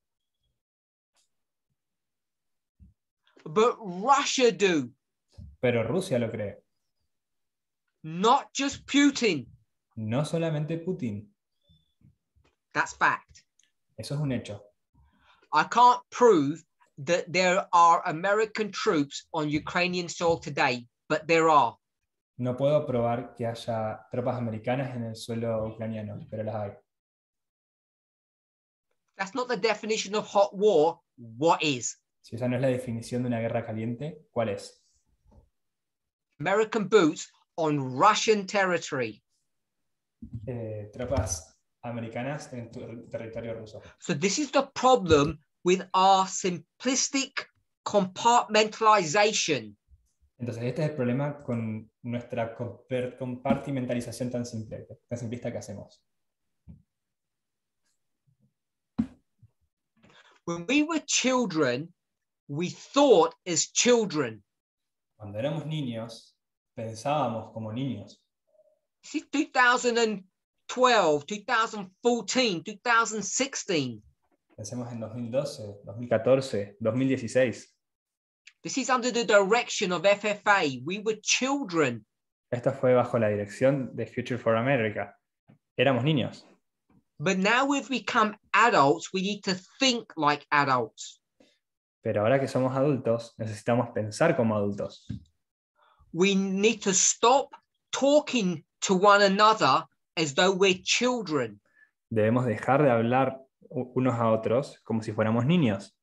But Russia do. Pero Rusia lo cree. Not just Putin. No solamente Putin. That's fact. Eso es un hecho. I can't prove that there are American troops on Ukrainian soil today, but there are. No puedo probar que haya tropas americanas en el suelo ucraniano, pero las hay. that's not the definition of hot war, what is? Si esa no es la definición de una guerra caliente, ¿cuál es? American boots on Russian territory. Tropas americanas en territorio ruso. So this is the problem with our simplistic compartmentalization. Entonces este es el problema con nuestra compartimentalización tan simple, tan simplista que hacemos. When we were children, we thought as children. Cuando éramos niños, pensábamos como niños. This is 2012, 2014, 2016. Pensemos en 2012, 2014, 2016. This is under the direction of FFA. We were children. Esto fue bajo la dirección de Future for America. Éramos niños. But now we've become adults, we need to think like adults. Pero ahora que somos adultos, necesitamos pensar como adultos. We need to stop talking to one another as though we're children. Debemos dejar de hablar unos a otros como si fuéramos niños.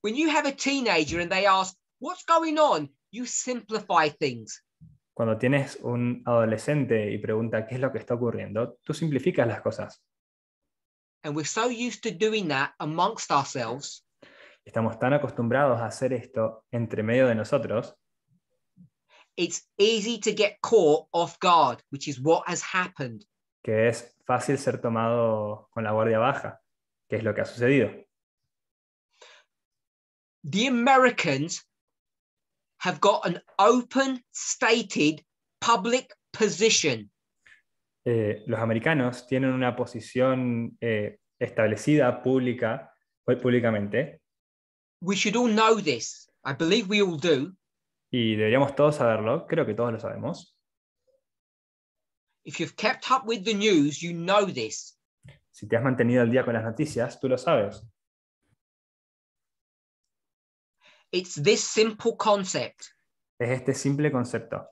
When you have a teenager and they ask, what's going on? You simplify things. Cuando tienes un adolescente y pregunta qué es lo que está ocurriendo, tú simplificas las cosas. And we're so used to doing that amongst ourselves. Estamos tan acostumbrados a hacer esto entre medio de nosotros. It's easy to get caught off guard, which is what has happened. Que es fácil ser tomado con la guardia baja, que es lo que ha sucedido. The Americans have got an open, stated, public position. Los americanos tienen una posición establecida públicamente. We should all know this. I believe we all do. Y deberíamos todos saberlo, creo que todos lo sabemos. If you've kept up with the news, you know this. Si te has mantenido al día con las noticias, tú lo sabes. It's this simple concept. Es este simple concepto.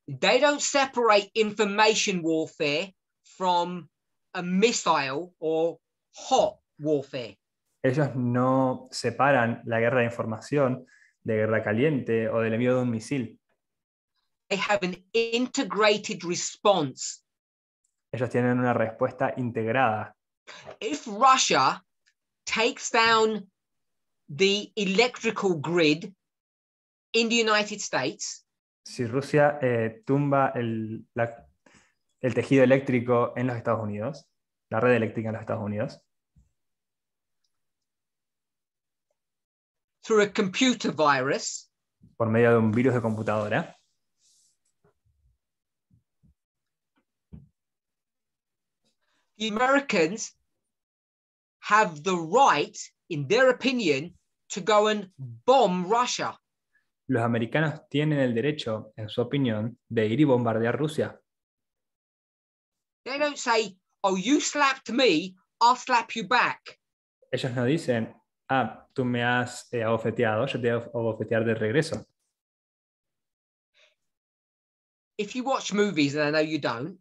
They don't separate information warfare from a missile or hot warfare. Ellos no separan la guerra de información de guerra caliente o del envío de un misil. They have an integrated response. Ellos tienen una respuesta integrada. If Russia takes down the electrical grid in the United States, Si Rusia tumba el tejido eléctrico en los Estados Unidos, la red eléctrica en los Estados Unidos, through a computer virus, por medio de un virus de computadora, the Americans have the right, in their opinion, to go and bomb Russia. los americanos tienen el derecho, en su opinión, de ir y bombardear Rusia. They don't say, oh, you slapped me, I'll slap you back. Ellos no dicen, tú me has abofeteado, yo te voy a abofetear de regreso. If you watch movies, and I know you don't,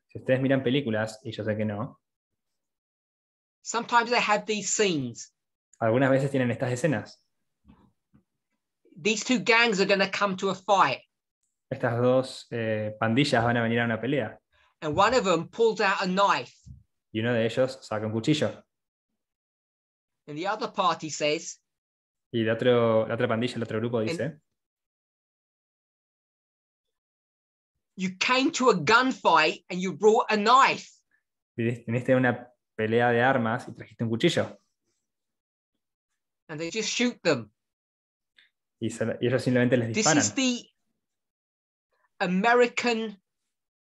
Si ustedes miran películas, y yo sé que no, sometimes they have these scenes. algunas veces tienen estas escenas. These two gangs are going to come to a fight, Estas dos pandillas van a venir a una pelea, and one of them pulls out a knife, y uno de ellos saca un cuchillo, and the other party says, y la otra pandilla, el otro grupo dice, you came to a gunfight and you brought a knife. viniste a una pelea de armas y trajiste un cuchillo. And they just shoot them. Y ellos simplemente les This disparan. is the American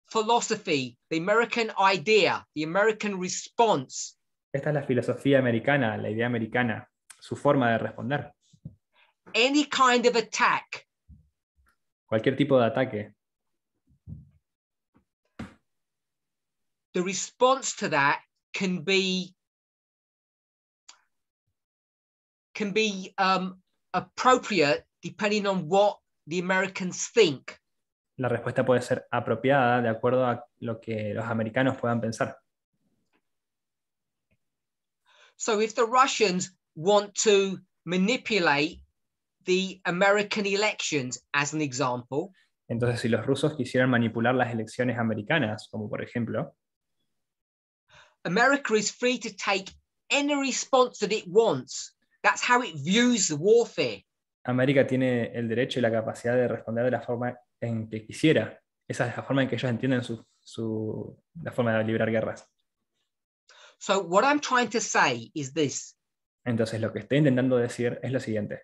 philosophy, the American idea, the American response. Esta es la filosofía americana, la idea americana, su forma de responder. Any kind of attack, Cualquier tipo de ataque, the response to that can be appropriate depending on what the Americans think. la respuesta puede ser apropiada de acuerdo a lo que los americanos puedan pensar. So if the Russians want to manipulate the American elections, as an example, Entonces, si los rusos quisieran manipular las elecciones americanas, como por ejemplo, America is free to take any response that it wants. That's how it views the warfare. América tiene el derecho y la capacidad de responder de la forma en que quisiera. Esa es la forma en que ellos entienden la forma de librar guerras. So what I'm trying to say is this. Entonces, lo que estoy intentando decir es lo siguiente.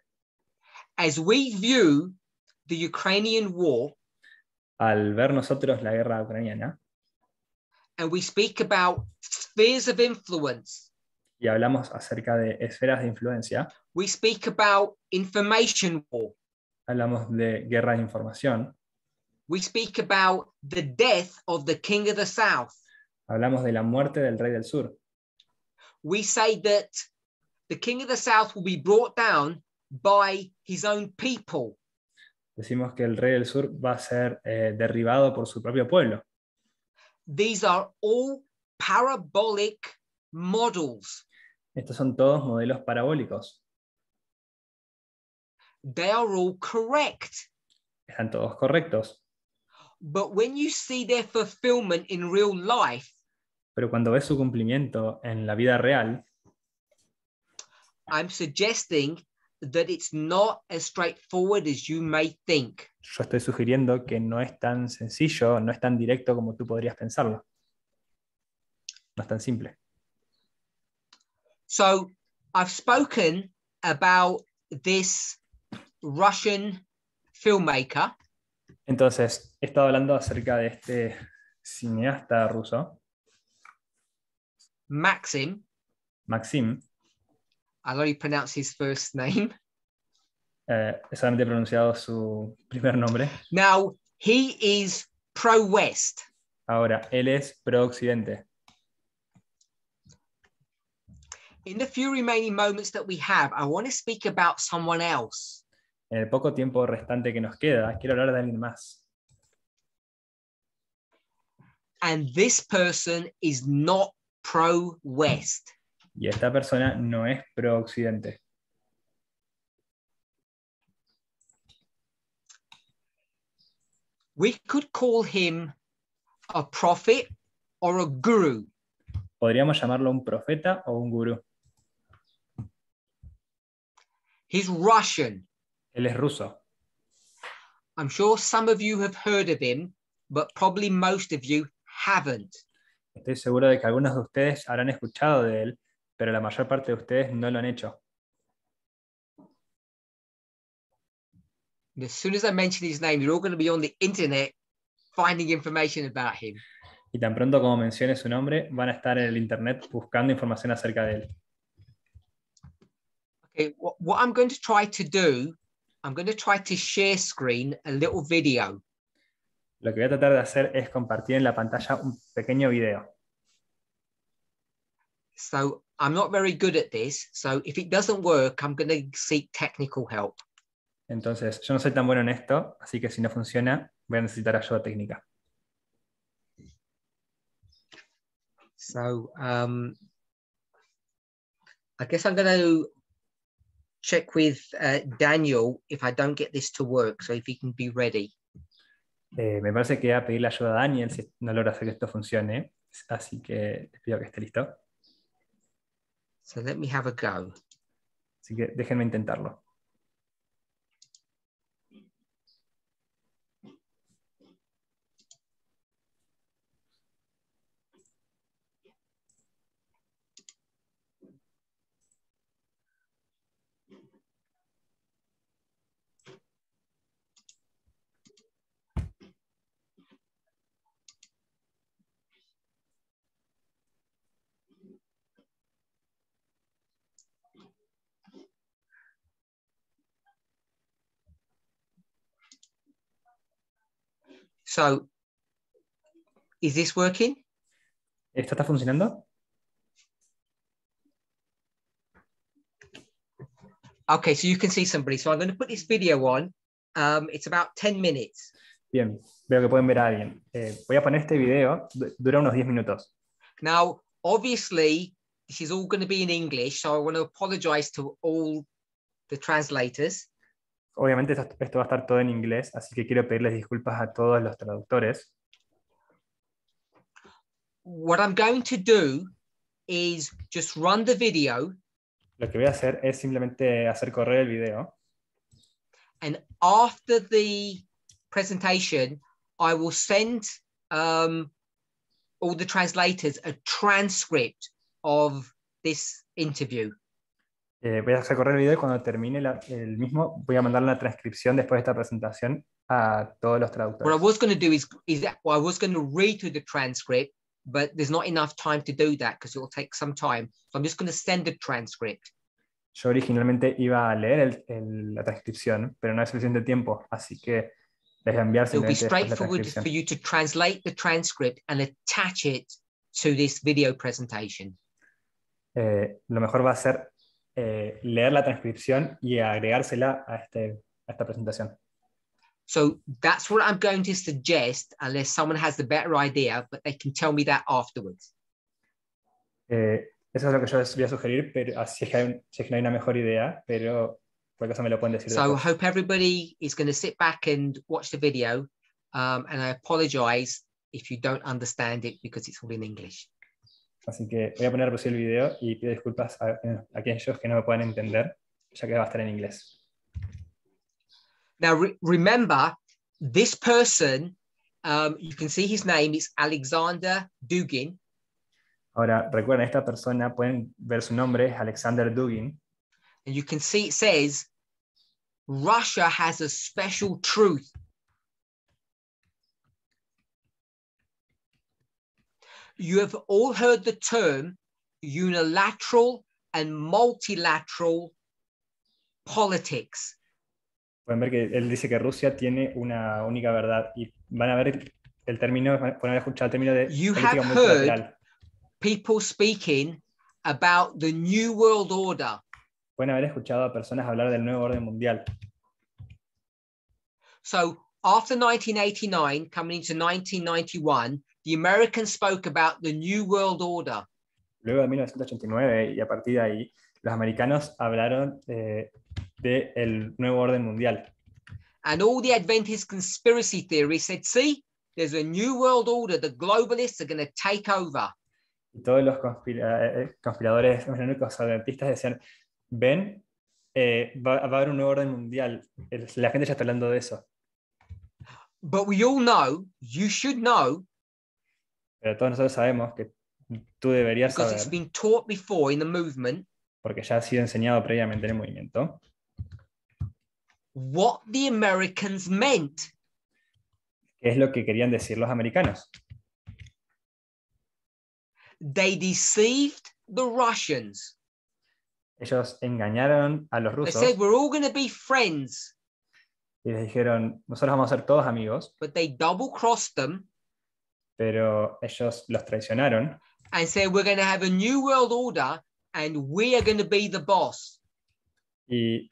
As we view the Ukrainian war, Al ver nosotros la guerra ucraniana, and we speak about spheres of influence, y hablamos acerca de esferas de influencia, we speak about information war, hablamos de guerra de información, we speak about the death of the king of the south, hablamos de la muerte del rey del sur, we say that the king of the south will be brought down by his own people. decimos que el rey del sur va a ser derribado por su propio pueblo. These are all parabolic models. Estos son todos modelos parabólicos. They are all correct. Están todos correctos. But when you see their fulfillment in real life, Pero cuando ves su cumplimiento en la vida real, I'm suggesting that it's not as straightforward as you may think. yo estoy sugiriendo que no es tan sencillo, no es tan directo como tú podrías pensarlo. No es tan simple. So I've spoken about this Russian filmmaker, Entonces, he estado hablando acerca de este cineasta ruso, Maxim. Maxim. I'll only pronounce his first name. Solamente he pronunciado su primer nombre. Now, he is pro-West. Ahora, él es pro-occidente. In the few remaining moments that we have, I want to speak about someone else. En el poco tiempo restante que nos queda, quiero hablar de alguien más. And this person is not pro-West. Y esta persona no es pro-occidente. We could call him a prophet or a guru. Podríamos llamarlo un profeta o un gurú. He's Russian. Él es ruso. I'm sure some of you have heard of him, but probably most of you haven't. Estoy seguro de que algunos de ustedes habrán escuchado de él, pero la mayor parte de ustedes no lo han hecho. And as soon as I mention his name, you're all going to be on the internet finding information about him. Y tan pronto como mencione su nombre, van a estar en el internet buscando información acerca de él. Okay, what I'm going to try to do, I'm going to try to share screen a little video. Lo que voy a tratar de hacer es compartir en la pantalla un pequeño video. So I'm not very good at this. So if it doesn't work, I'm going to seek technical help. Entonces, yo no soy tan bueno en esto, así que si no funciona, voy a necesitar ayuda técnica. So I guess I'm going to check with Daniel if I don't get this to work. So if he can be ready. Me parece que voy a pedirle ayuda a Daniel si no logra hacer que esto funcione, así que les pido que esté listo. So let me have a go. Así que déjenme intentarlo. So is this working? ¿Esto está funcionando? Okay, so you can see somebody. So I'm going to put this video on. It's about 10 minutes. Bien, veo que pueden ver a alguien. Voy a poner este video, dura unos 10 minutos. Now, obviously, this is all going to be in English, so I want to apologize to all the translators. Obviamente esto va a estar todo en inglés, así que quiero pedirles disculpas a todos los traductores. What I'm going to do is just run the video. Lo que voy a hacer es simplemente hacer correr el video. And after the presentation, I will send all the translators a transcript of this interview. Voy a hacer correr el video y cuando termine el mismo voy a mandar la transcripción después de esta presentación a todos los What I traductores. was going to do is that I was going to read through the transcript, but there's not enough time to do that because it will take some time. So I'm just going to send the transcript. Yo originalmente iba a leer la transcripción, pero no hay suficiente tiempo, así que les voy a enviar It'll be simplemente después la straightforward transcripción. for you to translate the transcript and attach it to this video presentation. Lo mejor va a ser leer la transcripción y agregársela a esta presentación. So that's what I'm going to suggest, unless someone has the better idea, but they can tell me that afterwards. Eso es lo que yo les voy a sugerir, pero si es que no hay una mejor idea, pero cualquier cosa me lo pueden decir So I después. hope everybody is going to sit back and watch the video. And I apologize if you don't understand it because it's all in English. Así que voy a poner por el video y pido disculpas a aquellos que no me puedan entender, ya que va a estar en inglés. Now, remember, this person, you can see his name is Alexander Dugin. Ahora, recuerden, esta persona, pueden ver su nombre, es Alexander Dugin. And you can see it says, Russia has a special truth. You have all heard the term unilateral and multilateral politics. Pueden ver que él dice que Rusia tiene una única verdad y van a ver el término, pueden haber escuchado el término de You política have multilateral. People speaking about the New World Order. Pueden haber escuchado a personas hablar del nuevo orden mundial. So after 1989, coming into 1991, the Americans spoke about the New World Order. Luego de 1989 y a partir de ahí, los americanos hablaron del nuevo orden mundial. And all the Adventist conspiracy theories said, see, there's a new world order. The globalists are going to take over. Y todos los conspiradores menónicos adventistas decían, ven, va a haber un nuevo orden mundial. La gente ya está hablando de eso. But we all know, you should know, Pero todos nosotros sabemos que tú deberías because it's saber, been taught before in the movement, porque ya ha sido enseñado previamente en el movimiento, what the Americans meant. qué es lo que querían decir los americanos. They deceived the Russians. Ellos engañaron a los They rusos said, we're all going to be friends, y les dijeron, nosotros vamos a ser todos amigos, but they double-crossed them pero ellos los traicionaron and said, we're going to have a new world order and we are going to be the boss. y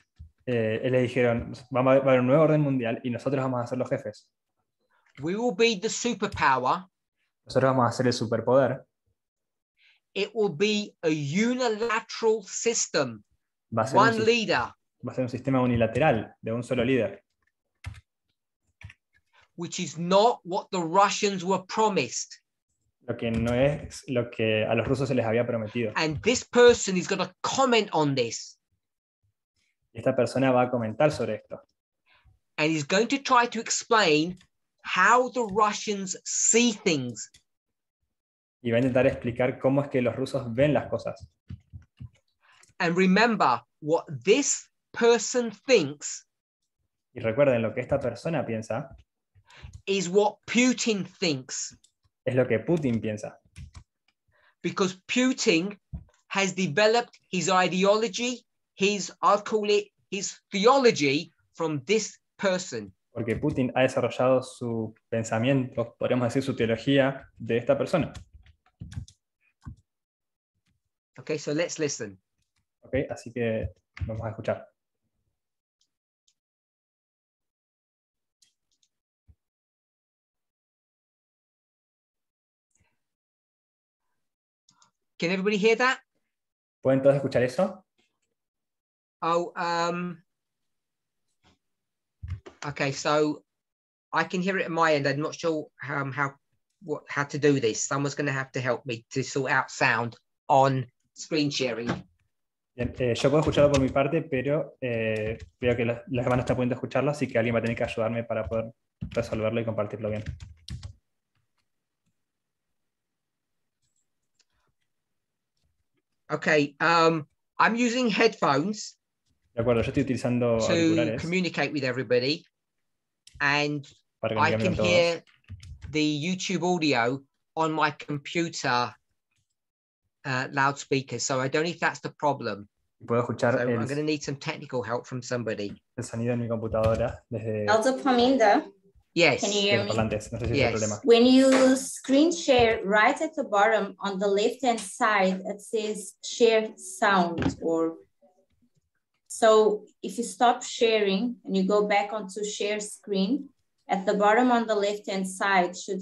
les dijeron, va a haber un nuevo orden mundial y nosotros vamos a ser los jefes. We will be the superpower. Nosotros vamos a ser el superpoder. It will be a unilateral system, Va a ser one leader, va a ser un sistema unilateral de un solo líder, which is not what the Russians were promised. lo que no es lo que a los rusos se les había prometido. And this person is going to comment on this. Y esta persona va a comentar sobre esto. And he's going to try to explain how the Russians see things. Y va a intentar explicar cómo es que los rusos ven las cosas. And remember, what this person thinks Y recuerden, lo que esta persona piensa is what Putin thinks. es lo que Putin piensa. Because Putin has developed his ideology, I'll call it his theology from this person. Porque Putin ha desarrollado su pensamiento, podríamos decir su teología, de esta persona. Okay, so let's listen. ¿Okay? Así que vamos a escuchar. Can everybody hear that? ¿Pueden todos escuchar eso? Oh, okay, so I can hear it at my end. I'm not sure how to do this. Someone's going to have to help me to sort out sound on screen sharing. Bien, yo puedo escucharlo por mi parte, pero veo que la cámara no está pudiendo escucharlo, así que alguien va a tener que ayudarme para poder resolverlo y compartirlo bien. Okay, I'm using headphones De acuerdo, yo estoy utilizando to auriculares communicate with everybody, and para I comunicarme can con todos. hear the YouTube audio on my computer loudspeakers, so I don't know if that's the problem. Puedo escuchar So I'm going to need some technical help from somebody. el sonido en mi computadora desde Parminder. Yes. Can you hear los me? parlantes. No sé si es el Yes. problema. When you screen share, right at the bottom on the left-hand side, it says share sound. So if you stop sharing and you go back onto share screen, at the bottom on the left-hand side should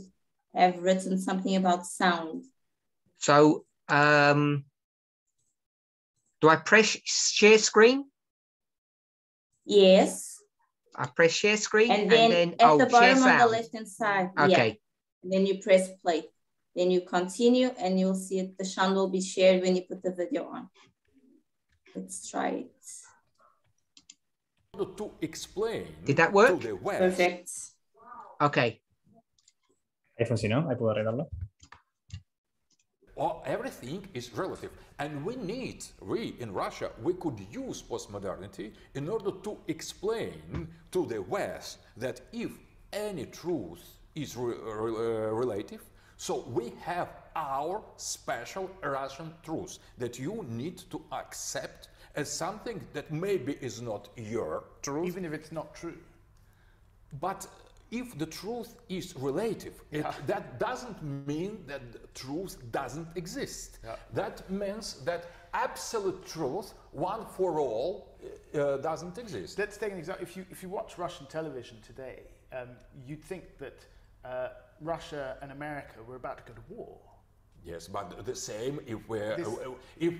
have written something about sound. So do I press share screen? Yes. I press share screen And then at the share bottom on the sound. left-hand side. Okay. Yeah. And then you press play. Then you continue and you'll see it. The sound will be shared when you put the video on. Let's try it. To explain. Did that work? To the West. Perfect. Okay. Ahí funcionó, ahí puedo arreglarlo. Everything is relative, and we in Russia, we could use postmodernity in order to explain to the West that if any truth is relative, so we have our special Russian truth that you need to accept as something that maybe is not your truth. Even if it's not true. But if the truth is relative, that doesn't mean that the truth doesn't exist. Yeah. That means that absolute truth, one for all, doesn't exist. Let's take an example. If you watch Russian television today, you'd think that Russia and America were about to go to war. Yes, but the same if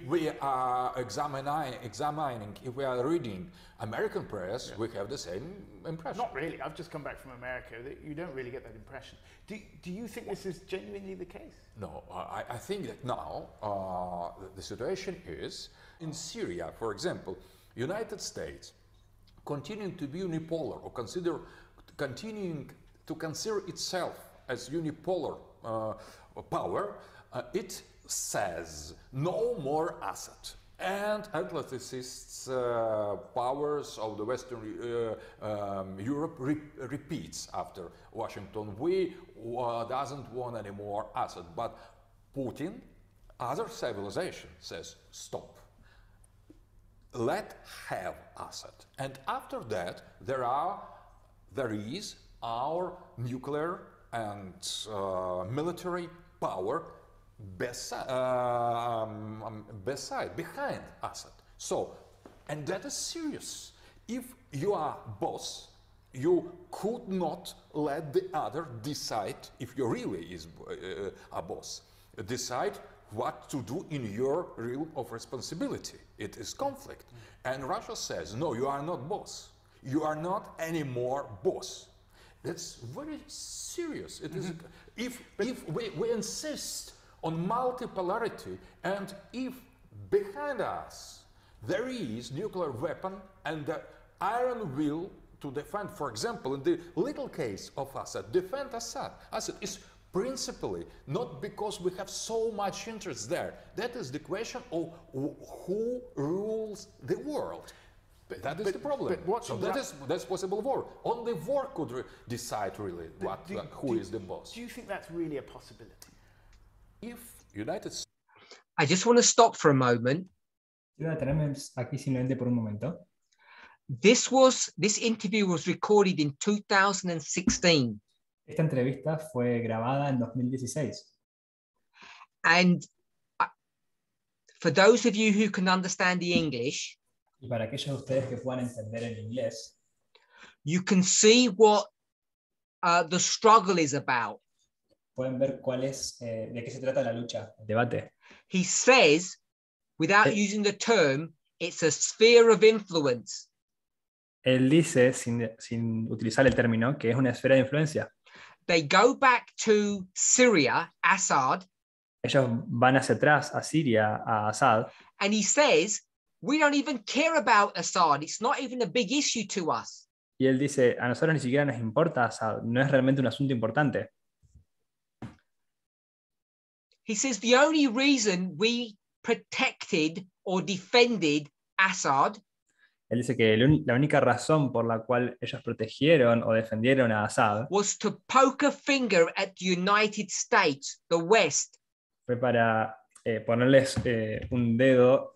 we are examining, if we are reading American press, yeah, we have the same impression. Not really. I've just come back from America. You don't really get that impression. Do you think this is genuinely the case? No, I think that now the situation is in Syria, for example, United States continuing to be unipolar or continuing to consider itself as unipolar power. It says no more Assad. And Atlanticist powers of the Western Europe repeats after Washington, we doesn't want any more Assad. But Putin, other civilization says stop. Let have Assad. And after that, there is our nuclear and military power behind Assad. So, and that is serious. If you are boss, you could not let the other decide, if you really is a boss, decide what to do in your realm of responsibility. It is conflict. And Russia says, no, you are not boss. You are not anymore boss. That's very serious. It is, if we insist on multipolarity, and if behind us there is nuclear weapon and the iron will to defend, for example, in the little case of Assad, defend Assad. Assad is principally not because we have so much interest there. That is the question of who rules the world. That is the problem. So that's possible war. Only war could decide really who is the boss. Do you think that's really a possibility? If United States... I just want to stop for a moment. Quiero detenerme aquí simplemente por un momento. This interview was recorded in 2016. Esta entrevista fue grabada en 2016. And for those of you who can understand the English, y para aquellos de ustedes que puedan entender el inglés, you can see what the struggle is about. Pueden ver cuál es, de qué se trata la lucha, el debate. He says without using the term, it's a sphere of influence. Él dice, sin utilizar el término, que es una esfera de influencia. They go back to Syria, Assad, Ellos van hacia atrás, a Siria, a Assad, and he says, we don't even care about Assad. It's not even a big issue to us. y él dice, a nosotros ni siquiera nos importa Assad, no es realmente un asunto importante. He says the only reason we protected or defended Assad Él dice que la única razón por la cual ellos protegieron o defendieron a Assad was to poke a finger at the United States, the West, fue para ponerles un dedo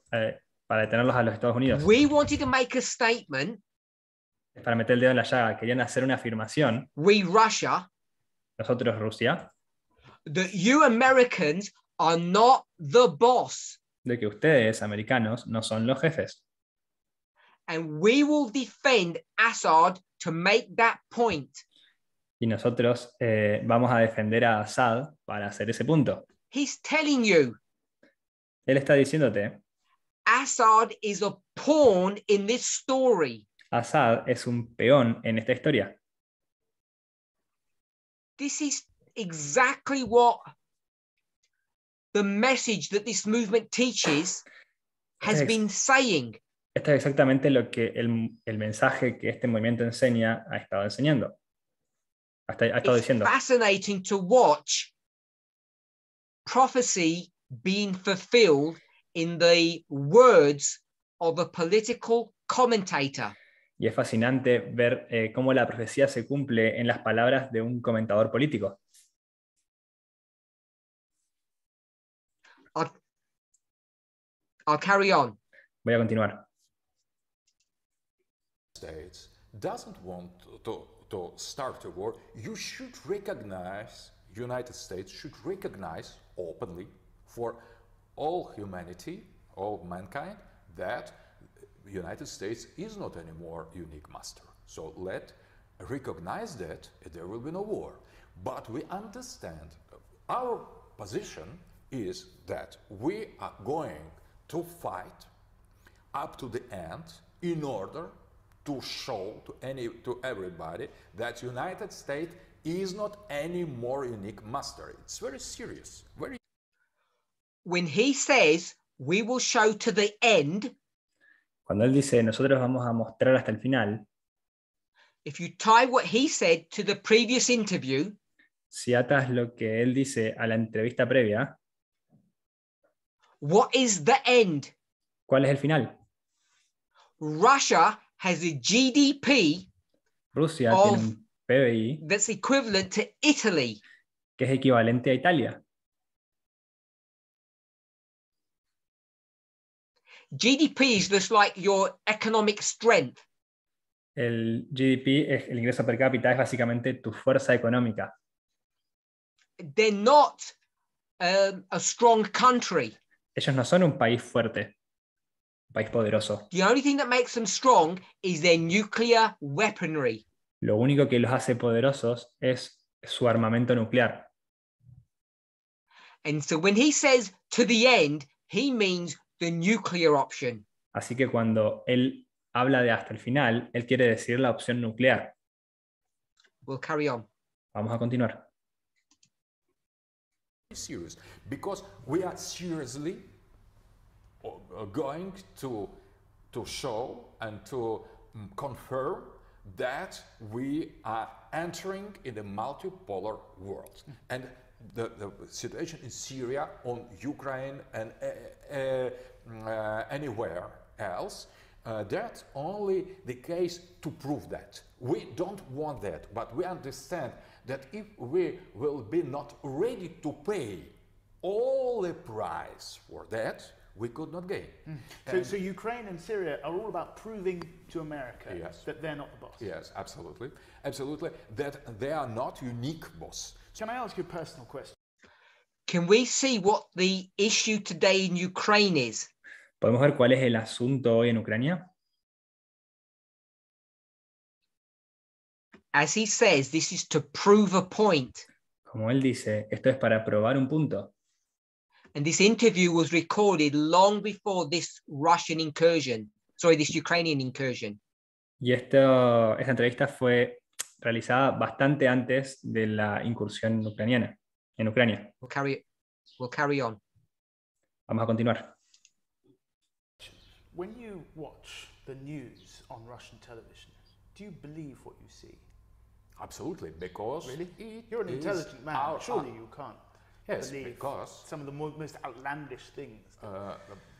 para detenerlos a los Estados Unidos. we wanted to make a statement, Para meter el dedo en la llaga, querían hacer una afirmación, we Russia, nosotros Rusia, that you Americans are not the boss, de que ustedes, americanos, no son los jefes. and we will defend Assad to make that point. Y nosotros vamos a defender a Assad para hacer ese punto. He's telling you, Él está diciéndote, Assad is a pawn in this story. Assad es un peón en esta historia. This is exactly what the message that this movement teaches has been saying. Esto es exactamente lo que el mensaje que este movimiento enseña ha estado enseñando. Ha estado It's diciendo. fascinating to watch prophecy being fulfilled in the words of a political commentator. Y es fascinante ver cómo la profecía se cumple en las palabras de un comentador político. I'll carry on. Voy a continuar. States doesn't want to start a war. You should recognize, United States should recognize openly for all humanity, all mankind, that United States is not anymore unique master. So let recognize that there will be no war. But we understand our position is that we are going to fight up to the end in order to show to everybody that United States is not any more unique master. It's very serious. When he says we will show to the end, Cuando él dice nosotros vamos a mostrar hasta el final, if you tie what he said to the previous interview, si atas lo que él dice a la entrevista previa, what is the end? ¿cuál es el final? Russia has a GDP Rusia tiene un PBI that's equivalent to Italy. que es equivalente a Italia. GDP is just like your economic strength. El GDP, el ingreso per cápita, es básicamente tu fuerza económica. They're not a strong country. Ellos no son un país fuerte, un país poderoso. The only thing that makes them strong is their nuclear weaponry. Lo único que los hace poderosos es su armamento nuclear. And so when he says to the end, he means the nuclear option. Así que cuando él habla de hasta el final, él quiere decir la opción nuclear. We'll carry on. Vamos a continuar. Serious, because we are seriously going to show and to confirm that we are entering in a multipolar world. And the situation in Syria, on Ukraine, and anywhere else, that's only the case to prove that. We don't want that, but we understand that if we will be not ready to pay all the price for that, we could not gain. So Ukraine and Syria are all about proving to America that they're not the boss. Yes, absolutely. Absolutely. That they are not unique boss. Can I ask you a personal question? Can we see what the issue today in Ukraine is? ¿Podemos ver cuál es el asunto hoy en Ucrania? As he says, this is to prove a point. Como él dice, esto es para probar un punto. And this interview was recorded long before this Russian incursion. Sorry, this Ukrainian incursion. Y esta entrevista fue realizada bastante antes de la incursión ucraniana en Ucrania. We'll carry on. Vamos a continuar. When you watch the news on Russian television, do you believe what you see? Absolutely, because Really? You're an intelligent man. Surely you can't believe because some of the most outlandish things.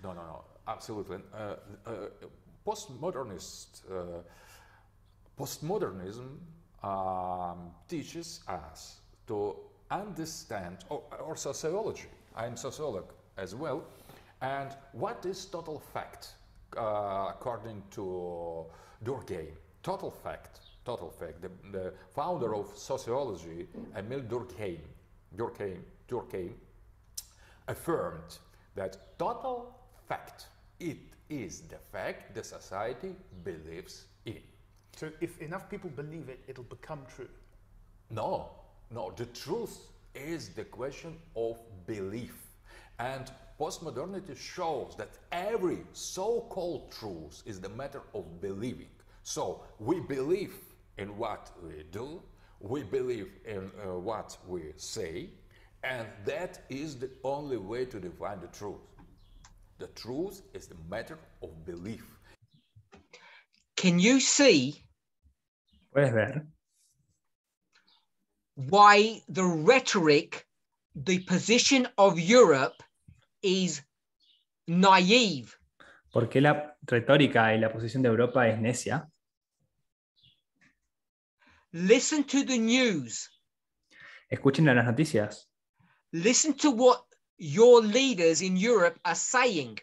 no, absolutely. Postmodernism teaches us to understand, or sociology. I'm sociologist as well. And what is total fact, according to Durkheim? Total fact. The founder of sociology, Emil Durkheim, affirmed that total fact, it is the fact the society believes in. So if enough people believe it, it'll become true. No, the truth is the question of belief. And postmodernity shows that every so-called truth is the matter of believing. So we believe in what we do, we believe in what we say, and that is the only way to define the truth. The truth is the matter of belief. Can you see ¿Puedes ver why the rhetoric, the position of Europe is naive? por qué la retórica y la posición de Europa es necia? Listen to the news. Escuchen a las noticias. Listen to what your leaders in Europe are saying.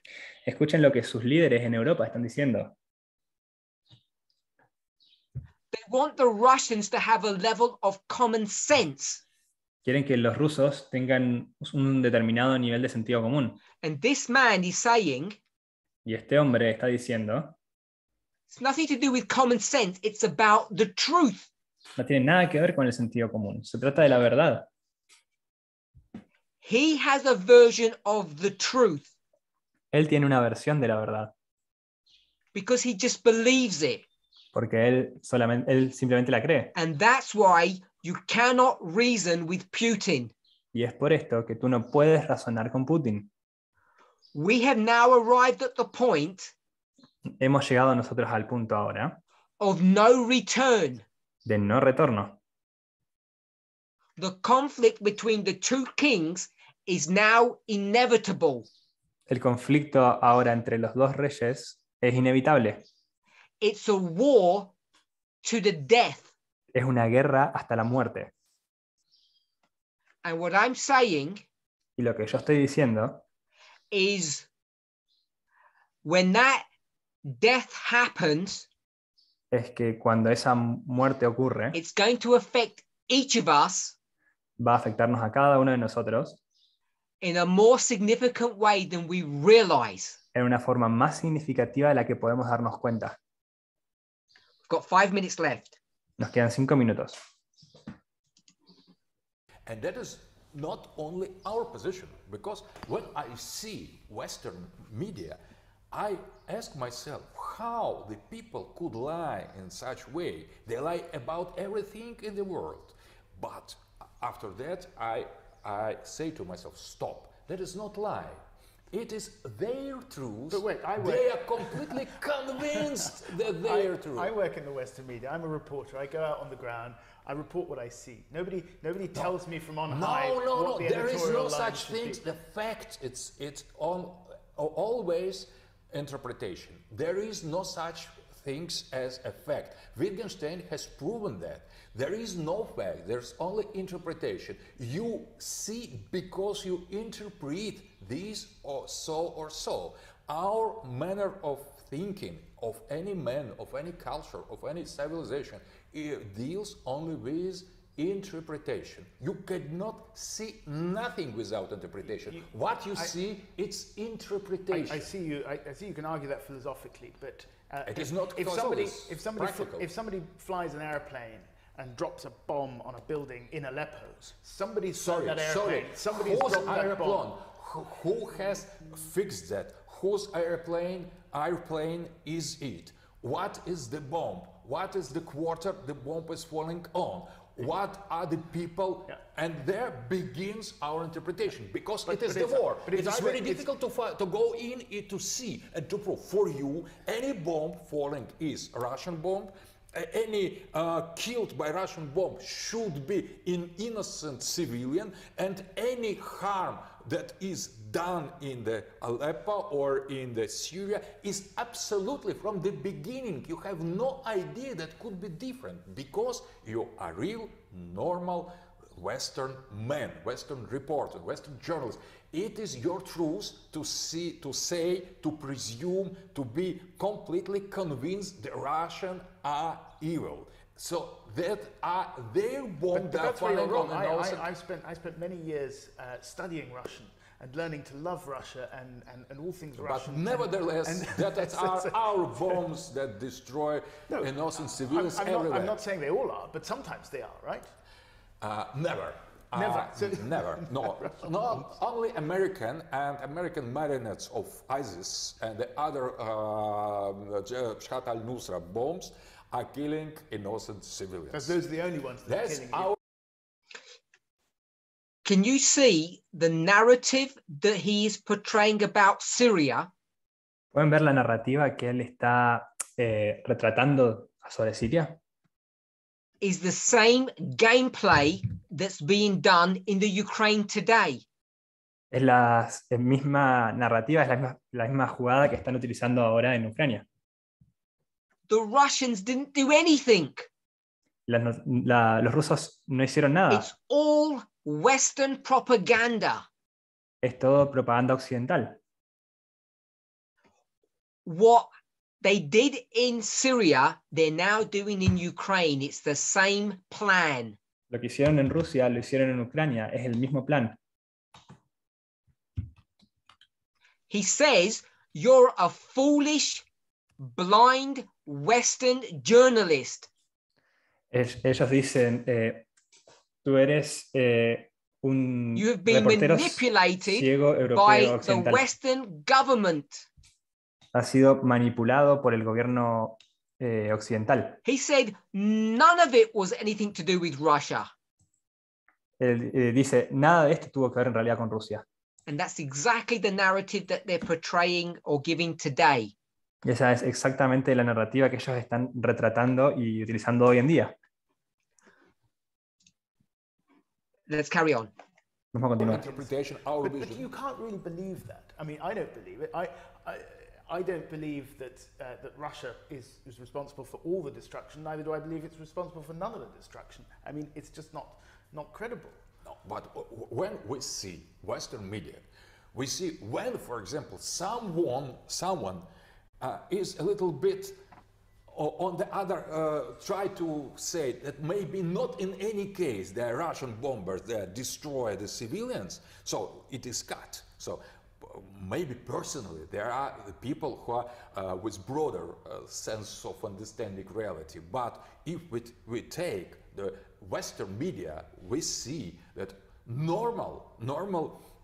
Escuchen lo que sus líderes en Europa están diciendo. They want the Russians to have a level of common sense. Quieren que los rusos tengan un determinado nivel de sentido común. And this man is saying, Y este hombre está diciendo, it's nothing to do with common sense, it's about the truth. no tiene nada que ver con el sentido común. Se trata de la verdad. He has a version of the truth Él tiene una versión de la verdad, because he just believes it. porque él simplemente la cree. And that's why you cannot reason with Putin. Y es por esto que tú no puedes razonar con Putin. We have now arrived at the point Hemos llegado nosotros al punto ahora of no return. de no retorno. The conflict between the two kings is now inevitable. El conflicto ahora entre los dos reyes es inevitable. It's a war to the death. Es una guerra hasta la muerte. And what I'm saying Y lo que yo estoy diciendo is when that death happens, es que cuando esa muerte ocurre, it's going to affect each of us va a afectarnos a cada uno de nosotros in a more significant way than we realize. en una forma más significativa de la que podemos darnos cuenta. We've got 5 minutes left. Nos quedan 5 minutos. And that is not only our position, because when I see Western media, I ask myself how the people could lie in such way. They lie about everything in the world. But after that, I say to myself, stop, that is not lie. It is their truth. But wait, they are completely convinced that their truth. I work in the Western media. I'm a reporter. I go out on the ground. I report what I see. Nobody tells me from on high. No. The There is no editorial line such should thing. be. The fact, it's always interpretation. There is no such things as a fact. Wittgenstein has proven that. There is no fact, there's only interpretation. You see because you interpret this or so. Our manner of thinking of any man, of any culture, of any civilization, it deals only with interpretation. You cannot see nothing without interpretation. What you see, it's interpretation. I see you can argue that philosophically, but it is not if practical. somebody flies an airplane and drops a bomb on a building in Aleppo, somebody's Sorry. Somebody's Whose dropped that bomb. Who has fixed that? Whose airplane is it? What is the bomb? What is the quarter the bomb is falling on? What are the people? Yeah. And there begins our interpretation, because But it is the it's- war. but It it's is either- very it's- difficult to go in it to see and to prove. For you, any bomb falling is a Russian bomb. Any killed by Russian bomb should be an innocent civilian, and any harm that is done in the Aleppo or in the Syria is absolutely from the beginning. You have no idea that could be different, because you are real, normal Western man, Western reporter, Western journalist. It is your truth to say, to presume, to be completely convinced the Russians are evil. So that are their bomb. But that's where you're wrong. I spent many years studying Russian and learning to love Russia and all things Russian. But nevertheless, that are our bombs that destroy innocent civilians everywhere. I'm not saying they all are, but sometimes they are, right? Never. Never. Never. No. No. Only American and American marionettes of ISIS and the other Jabhat al-Nusra bombs are killing innocent civilians. Because those are the only ones that are That's killing our. Can you see the narrative that he is portraying about Syria? ¿Pueden ver la narrativa que él está retratando sobre Siria? Is the same gameplay that's being done in the Ukraine today. Es la misma narrativa, es la misma jugada que están utilizando ahora en Ucrania. The Russians didn't do anything. Los rusos no hicieron nada. It's all Western propaganda. Es todo propaganda occidental. What they did in Syria, they're now doing in Ukraine. It's the same plan. Lo que hicieron en Rusia, lo hicieron en Ucrania. Es el mismo plan. He says, you're a foolish, blind Western journalist. Ellos dicen, tú eres un You have been reportero manipulated ciego europeo by the occidental. Western government. Ha sido manipulado por el gobierno occidental. He said none of it was anything to do with Russia. Él dice, nada de esto tuvo que ver en realidad con Rusia. And that's exactly the narrative that they're portraying or giving today. Y esa es exactamente la narrativa que ellos están retratando y utilizando hoy en día. Let's carry on. Vamos a continuar. Interpretation, our But vision. you can't really believe that. I mean, I don't believe it. I don't believe that that Russia is responsible for all the destruction. Neither do I believe it's responsible for none of the destruction. I mean, it's just not credible. No, but when we see Western media, we see when, for example, someone is a little bit on the other, try to say that maybe not in any case the Russian bombers that destroy the civilians, so it is cut. So maybe personally there are the people who are with broader sense of understanding reality. But if we take the Western media, we see that normal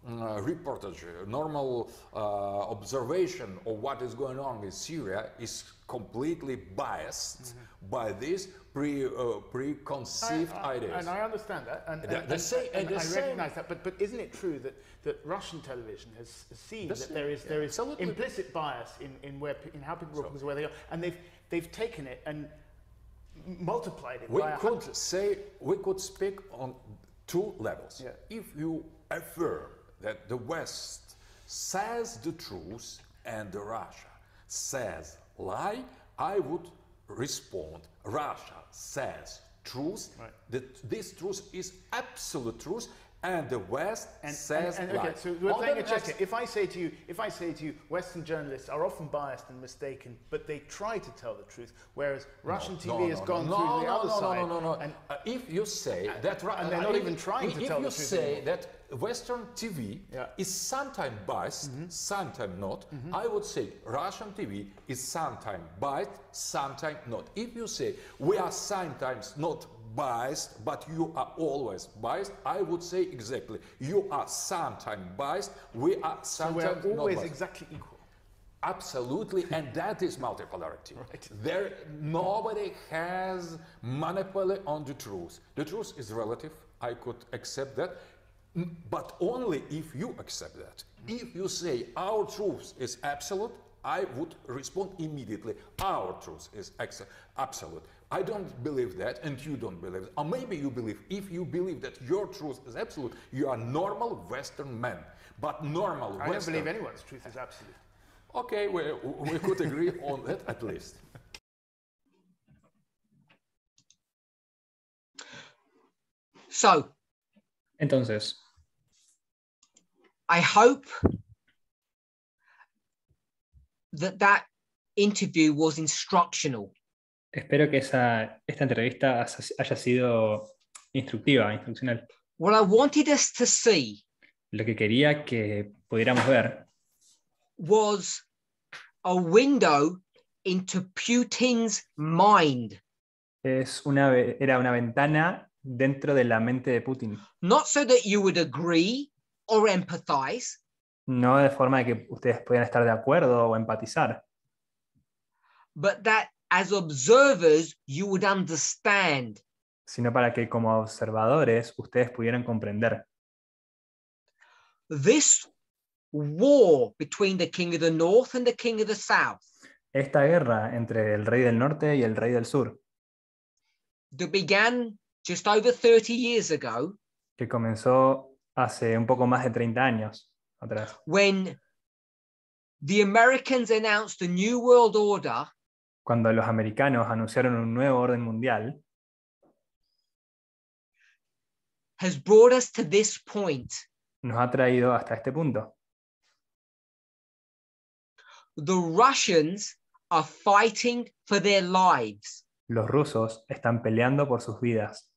reportage, normal observation of what is going on in Syria is completely biased by these preconceived ideas. And I understand that, and I recognise that. But isn't it true that Russian television has seen that there is implicit bias in how people report where they are, and they've taken it and multiplied it by 100. We could speak on two levels. Yeah. If you affirm that the West says the truth and Russia says lie, I would respond, Russia says truth, right. that this truth is absolute truth, and the West says lie. Okay, so we're playing a chess game. If I say to you, Western journalists are often biased and mistaken, but they try to tell the truth, whereas Russian TV has gone through the other side. No. If you say that, and they're not even trying to tell the truth. If you say that Western TV is sometimes biased, sometimes not, I would say Russian TV is sometimes biased, sometimes not. If you say we are sometimes not biased, but you are always biased. I would say exactly. You are sometimes biased. We are sometimes so we're always not biased. exactly equal. Absolutely, and that is multipolarity. Right. Nobody has monopoly on the truth. The truth is relative. I could accept that, but only if you accept that. If you say our truth is absolute, I would respond immediately. Our truth is absolute. I don't believe that, and you don't believe it. Or maybe you believe. If you believe that your truth is absolute, you are normal Western man. But normal I Western... don't believe anyone's truth is absolute. Okay, we could agree on that at least. So, Entonces, I hope that interview was instructional. espero que esta entrevista haya sido instruccional. What I wanted us to see Lo que quería que pudiéramos ver was a window into Putin's mind. era una ventana dentro de la mente de Putin. Not so that you would agree or empathize, No de forma de que ustedes puedan estar de acuerdo o empatizar, but that as observers you would understand. sino para que como observadores ustedes pudieran comprender. This war between the king of the north and the king of the south Esta guerra entre el rey del norte y el rey del sur, that began just over 30 years ago, que comenzó hace un poco más de 30 años atrás, when the Americans announced a new world order, cuando los americanos anunciaron un nuevo orden mundial, has brought us to this point. nos ha traído hasta este punto. The Russians are fighting for their lives. Los rusos están peleando por sus vidas.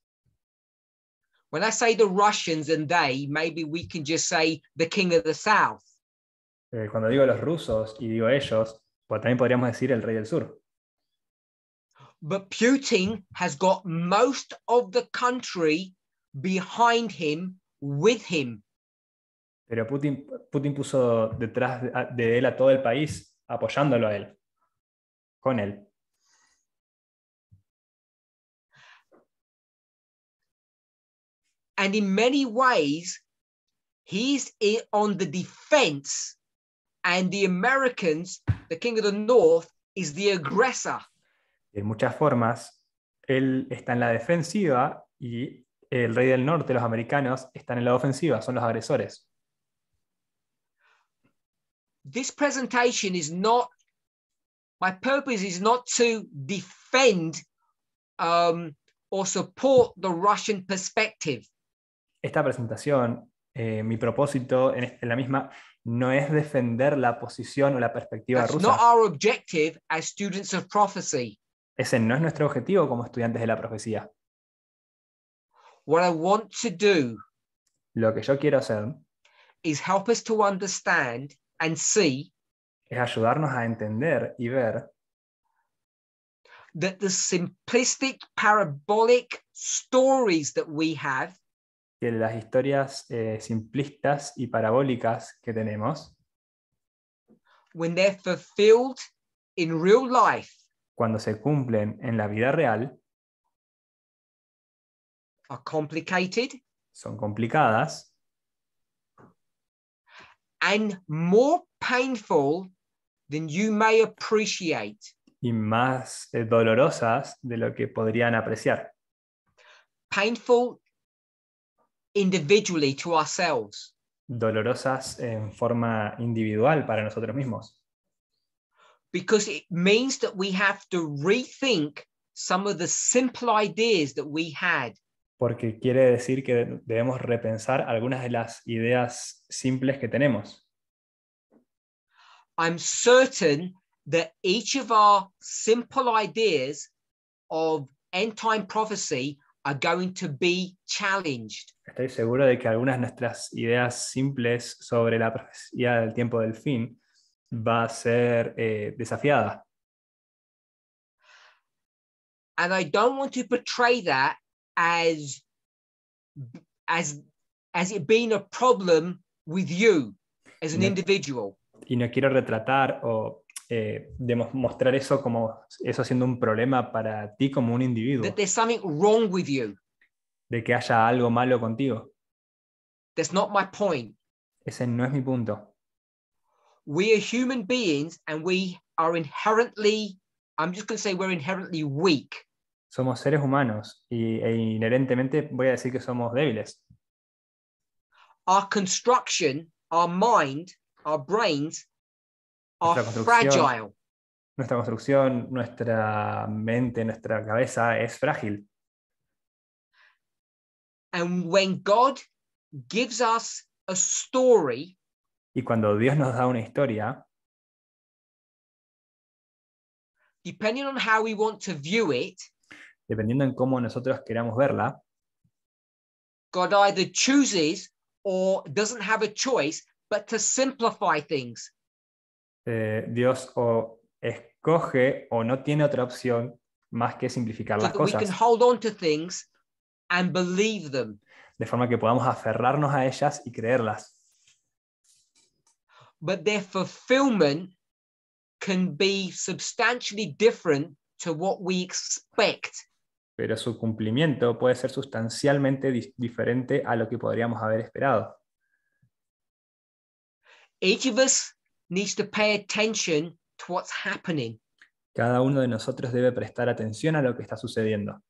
When I say the Russians and they, maybe we can just say the king of the south. Cuando digo los rusos y digo ellos, pues también podríamos decir el rey del sur. But Putin has got most of the country behind him, with him. Pero Putin puso detrás de él a todo el país, apoyándolo a él, con él. And in many ways, he's on the defense, and the Americans, the king of the north, is the aggressor. En muchas formas, él está en la defensiva y el rey del norte, los americanos, están en la ofensiva, son los agresores. This presentation is not, my purpose is not to defend or support the Russian perspective. Esta presentación, mi propósito en la misma, no es defender la posición o la perspectiva That's rusa. not our objective as students of prophecy. Ese no es nuestro objetivo como estudiantes de la profecía. What I want to do Lo que yo quiero hacer is help us to understand and see es ayudarnos a entender y ver that the simplistic, parabolic stories that we have que las historias simplistas y parabólicas que tenemos, when they're fulfilled in real life, cuando se cumplen en la vida real, are complicated son complicadas and more painful than you may appreciate. y más dolorosas de lo que podrían apreciar. Painful individually to ourselves. Dolorosas en forma individual para nosotros mismos. Because it means that we have to rethink some of the simple ideas that we had. Porque quiere decir que debemos repensar algunas de las ideas simples que tenemos. I'm certain that each of our simple ideas of end-time prophecy are going to be challenged. Estoy seguro de que algunas de nuestras ideas simples sobre la profecía del tiempo del fin va a ser desafiada. And I don't want to portray that as it being a problem with you as an individual. Y no quiero retratar o mostrar eso como eso siendo un problema para ti como un individuo, That there's something wrong with you. de que haya algo malo contigo. That's not my point. Ese no es mi punto. We are human beings and we are inherently, I'm just going to say we're inherently weak. Somos seres humanos e inherentemente voy a decir que somos débiles. Our construction, our mind, our brains are Nuestra fragile. Nuestra construcción, nuestra mente, nuestra cabeza es frágil. And when God gives us a story, Y cuando Dios nos da una historia, depending on how we want to view it, dependiendo en cómo nosotros queramos verla, God either chooses or doesn't have a choice, but to simplify things. Dios o escoge o no tiene otra opción más que simplificar So las that we can cosas, hold on to things and believe them. de forma que podamos aferrarnos a ellas y creerlas. But their fulfillment can be substantially different to what we expect. Pero su cumplimiento puede ser sustancialmente diferente a lo que podríamos haber esperado. Each of us needs to pay attention to what's happening. Cada uno de nosotros debe prestar atención a lo que está sucediendo.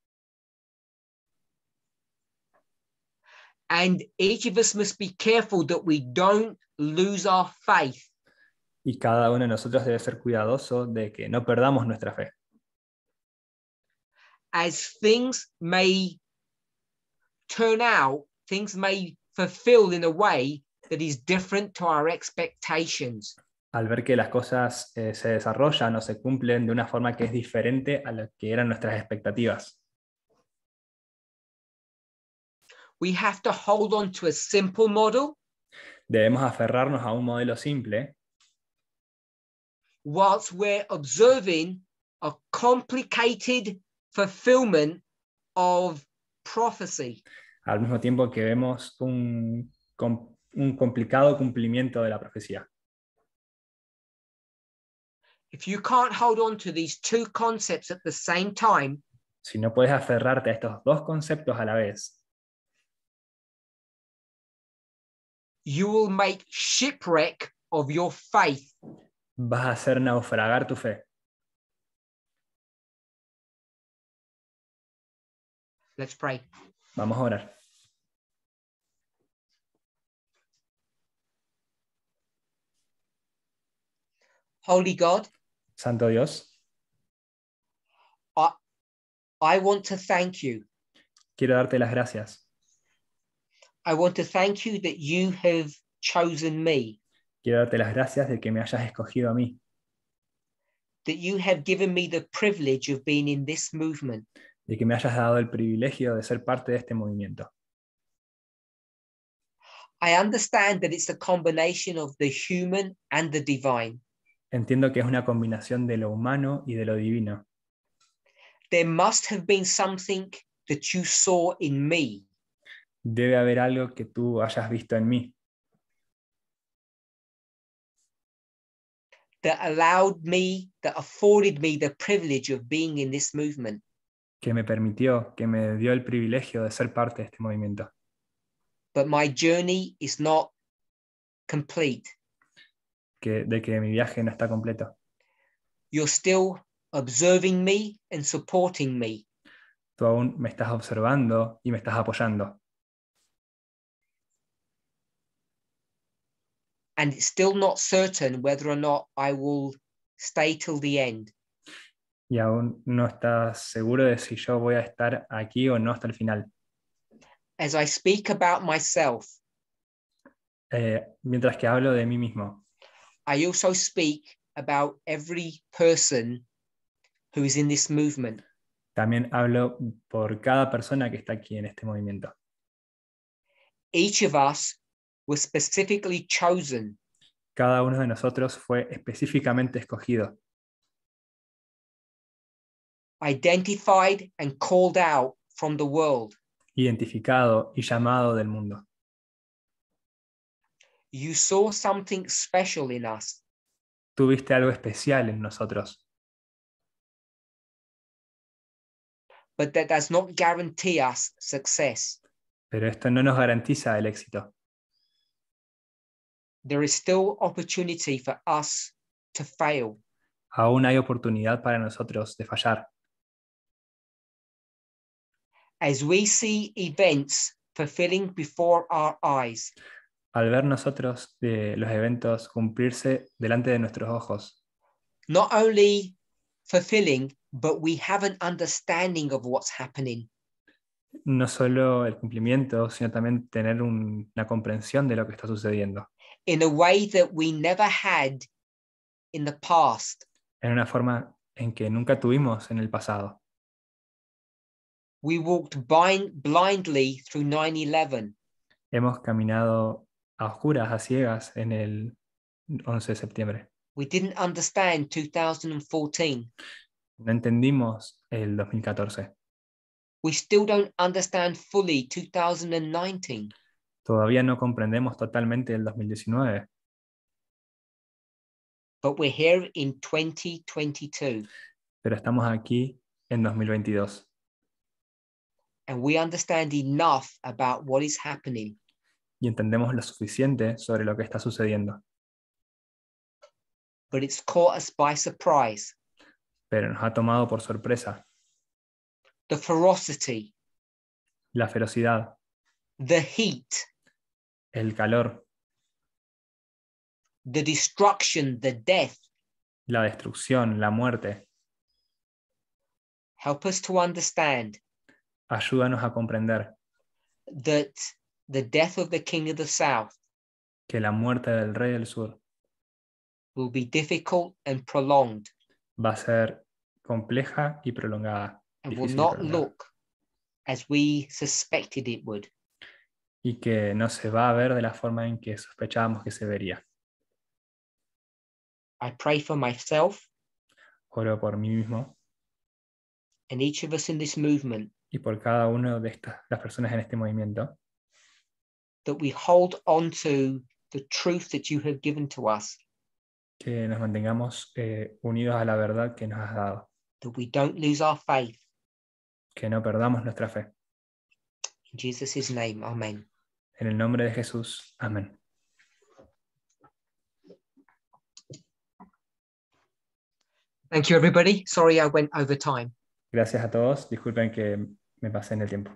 And each of us must be careful that we don't lose our faith. Y cada uno de nosotros debe ser cuidadoso de que no perdamos nuestra fe. As things may turn out, things may fulfill in a way that is different to our expectations. Al ver que las cosas se desarrollan o se cumplen de una forma que es diferente a lo que eran nuestras expectativas. We have to hold on to a simple model Debemos aferrarnos a un modelo simple whilst we're observing a complicated fulfillment of prophecy. al mismo tiempo que vemos un complicado cumplimiento de la profecía. If you can't hold on to these two concepts at the same time, Si no puedes aferrarte a estos dos conceptos a la vez, you will make shipwreck of your faith. vas a hacer naufragar tu fe. Let's pray. Vamos a orar. Holy God, Santo Dios, I want to thank you. quiero darte las gracias. I want to thank you that you have chosen me, Quiero darte las gracias de que me hayas escogido a mí, that you have given me the privilege of being in this movement. de que me hayas dado el privilegio de ser parte de este movimiento. I understand that it's a combination of the human and the divine. Entiendo que es una combinación de lo humano y de lo divino. There must have been something that you saw in me Debe haber algo que tú hayas visto en mí, that afforded me the privilege of being in this movement. que me permitió, que me dio el privilegio de ser parte de este movimiento. But my journey is not complete. De que mi viaje no está completo. You're still observing me and supporting me. Tú aún me estás observando y me estás apoyando. And it's still not certain whether or not I will stay till the end. Y aún no estás seguro de si yo voy a estar aquí o no hasta el final. As I speak about myself, Mientras que hablo de mí mismo, I also speak about every person who is in this movement. también hablo por cada persona que está aquí en este movimiento. Each of us was specifically chosen. Cada uno de nosotros fue específicamente escogido, Identified and called out from the world. identificado y llamado del mundo. You saw something special in us. Tuviste algo especial en nosotros, But that does not guarantee us success. pero esto no nos garantiza el éxito. There is still opportunity for us to fail. Aún hay oportunidad para nosotros de fallar. As we see events fulfilling before our eyes, Al ver nosotros los eventos cumplirse delante de nuestros ojos, not only fulfilling, but we have an understanding of what's happening. no solo el cumplimiento, sino también tener una comprensión de lo que está sucediendo, In a way that we never had in the past. en una forma en que nunca tuvimos en el pasado. We walked blindly through 9/11. Hemos caminado a oscuras, a ciegas en el 11 de septiembre. We didn't understand 2014. No entendimos el 2014. We still don't understand fully 2019. Todavía no comprendemos totalmente el 2019, But we're here in 2022. pero estamos aquí en 2022 And we understand enough about what is happening. y entendemos lo suficiente sobre lo que está sucediendo, But it's caught us by surprise. pero nos ha tomado por sorpresa. The ferocity, La ferocidad, the heat, el calor, the destruction, the death. la destrucción, la muerte. Help us to understand Ayúdanos a comprender that the death of the King of the South que la muerte del Rey del Sur will be difficult and prolonged va a ser compleja y prolongada, and will difícil y not prolongada, look as we suspected it would. y que no se va a ver de la forma en que sospechábamos que se vería. I pray for myself Oro por mí mismo and each of us in this movement y por cada una de las personas en este movimiento, that we hold on to the truth that you have given to us, que nos mantengamos unidos a la verdad que nos has dado, that we don't lose our faith. que no perdamos nuestra fe. In Jesus' name, amen. En el nombre de Jesús, amén. Thank you, everybody. Sorry I went over time. Gracias a todos, disculpen que me pasé en el tiempo.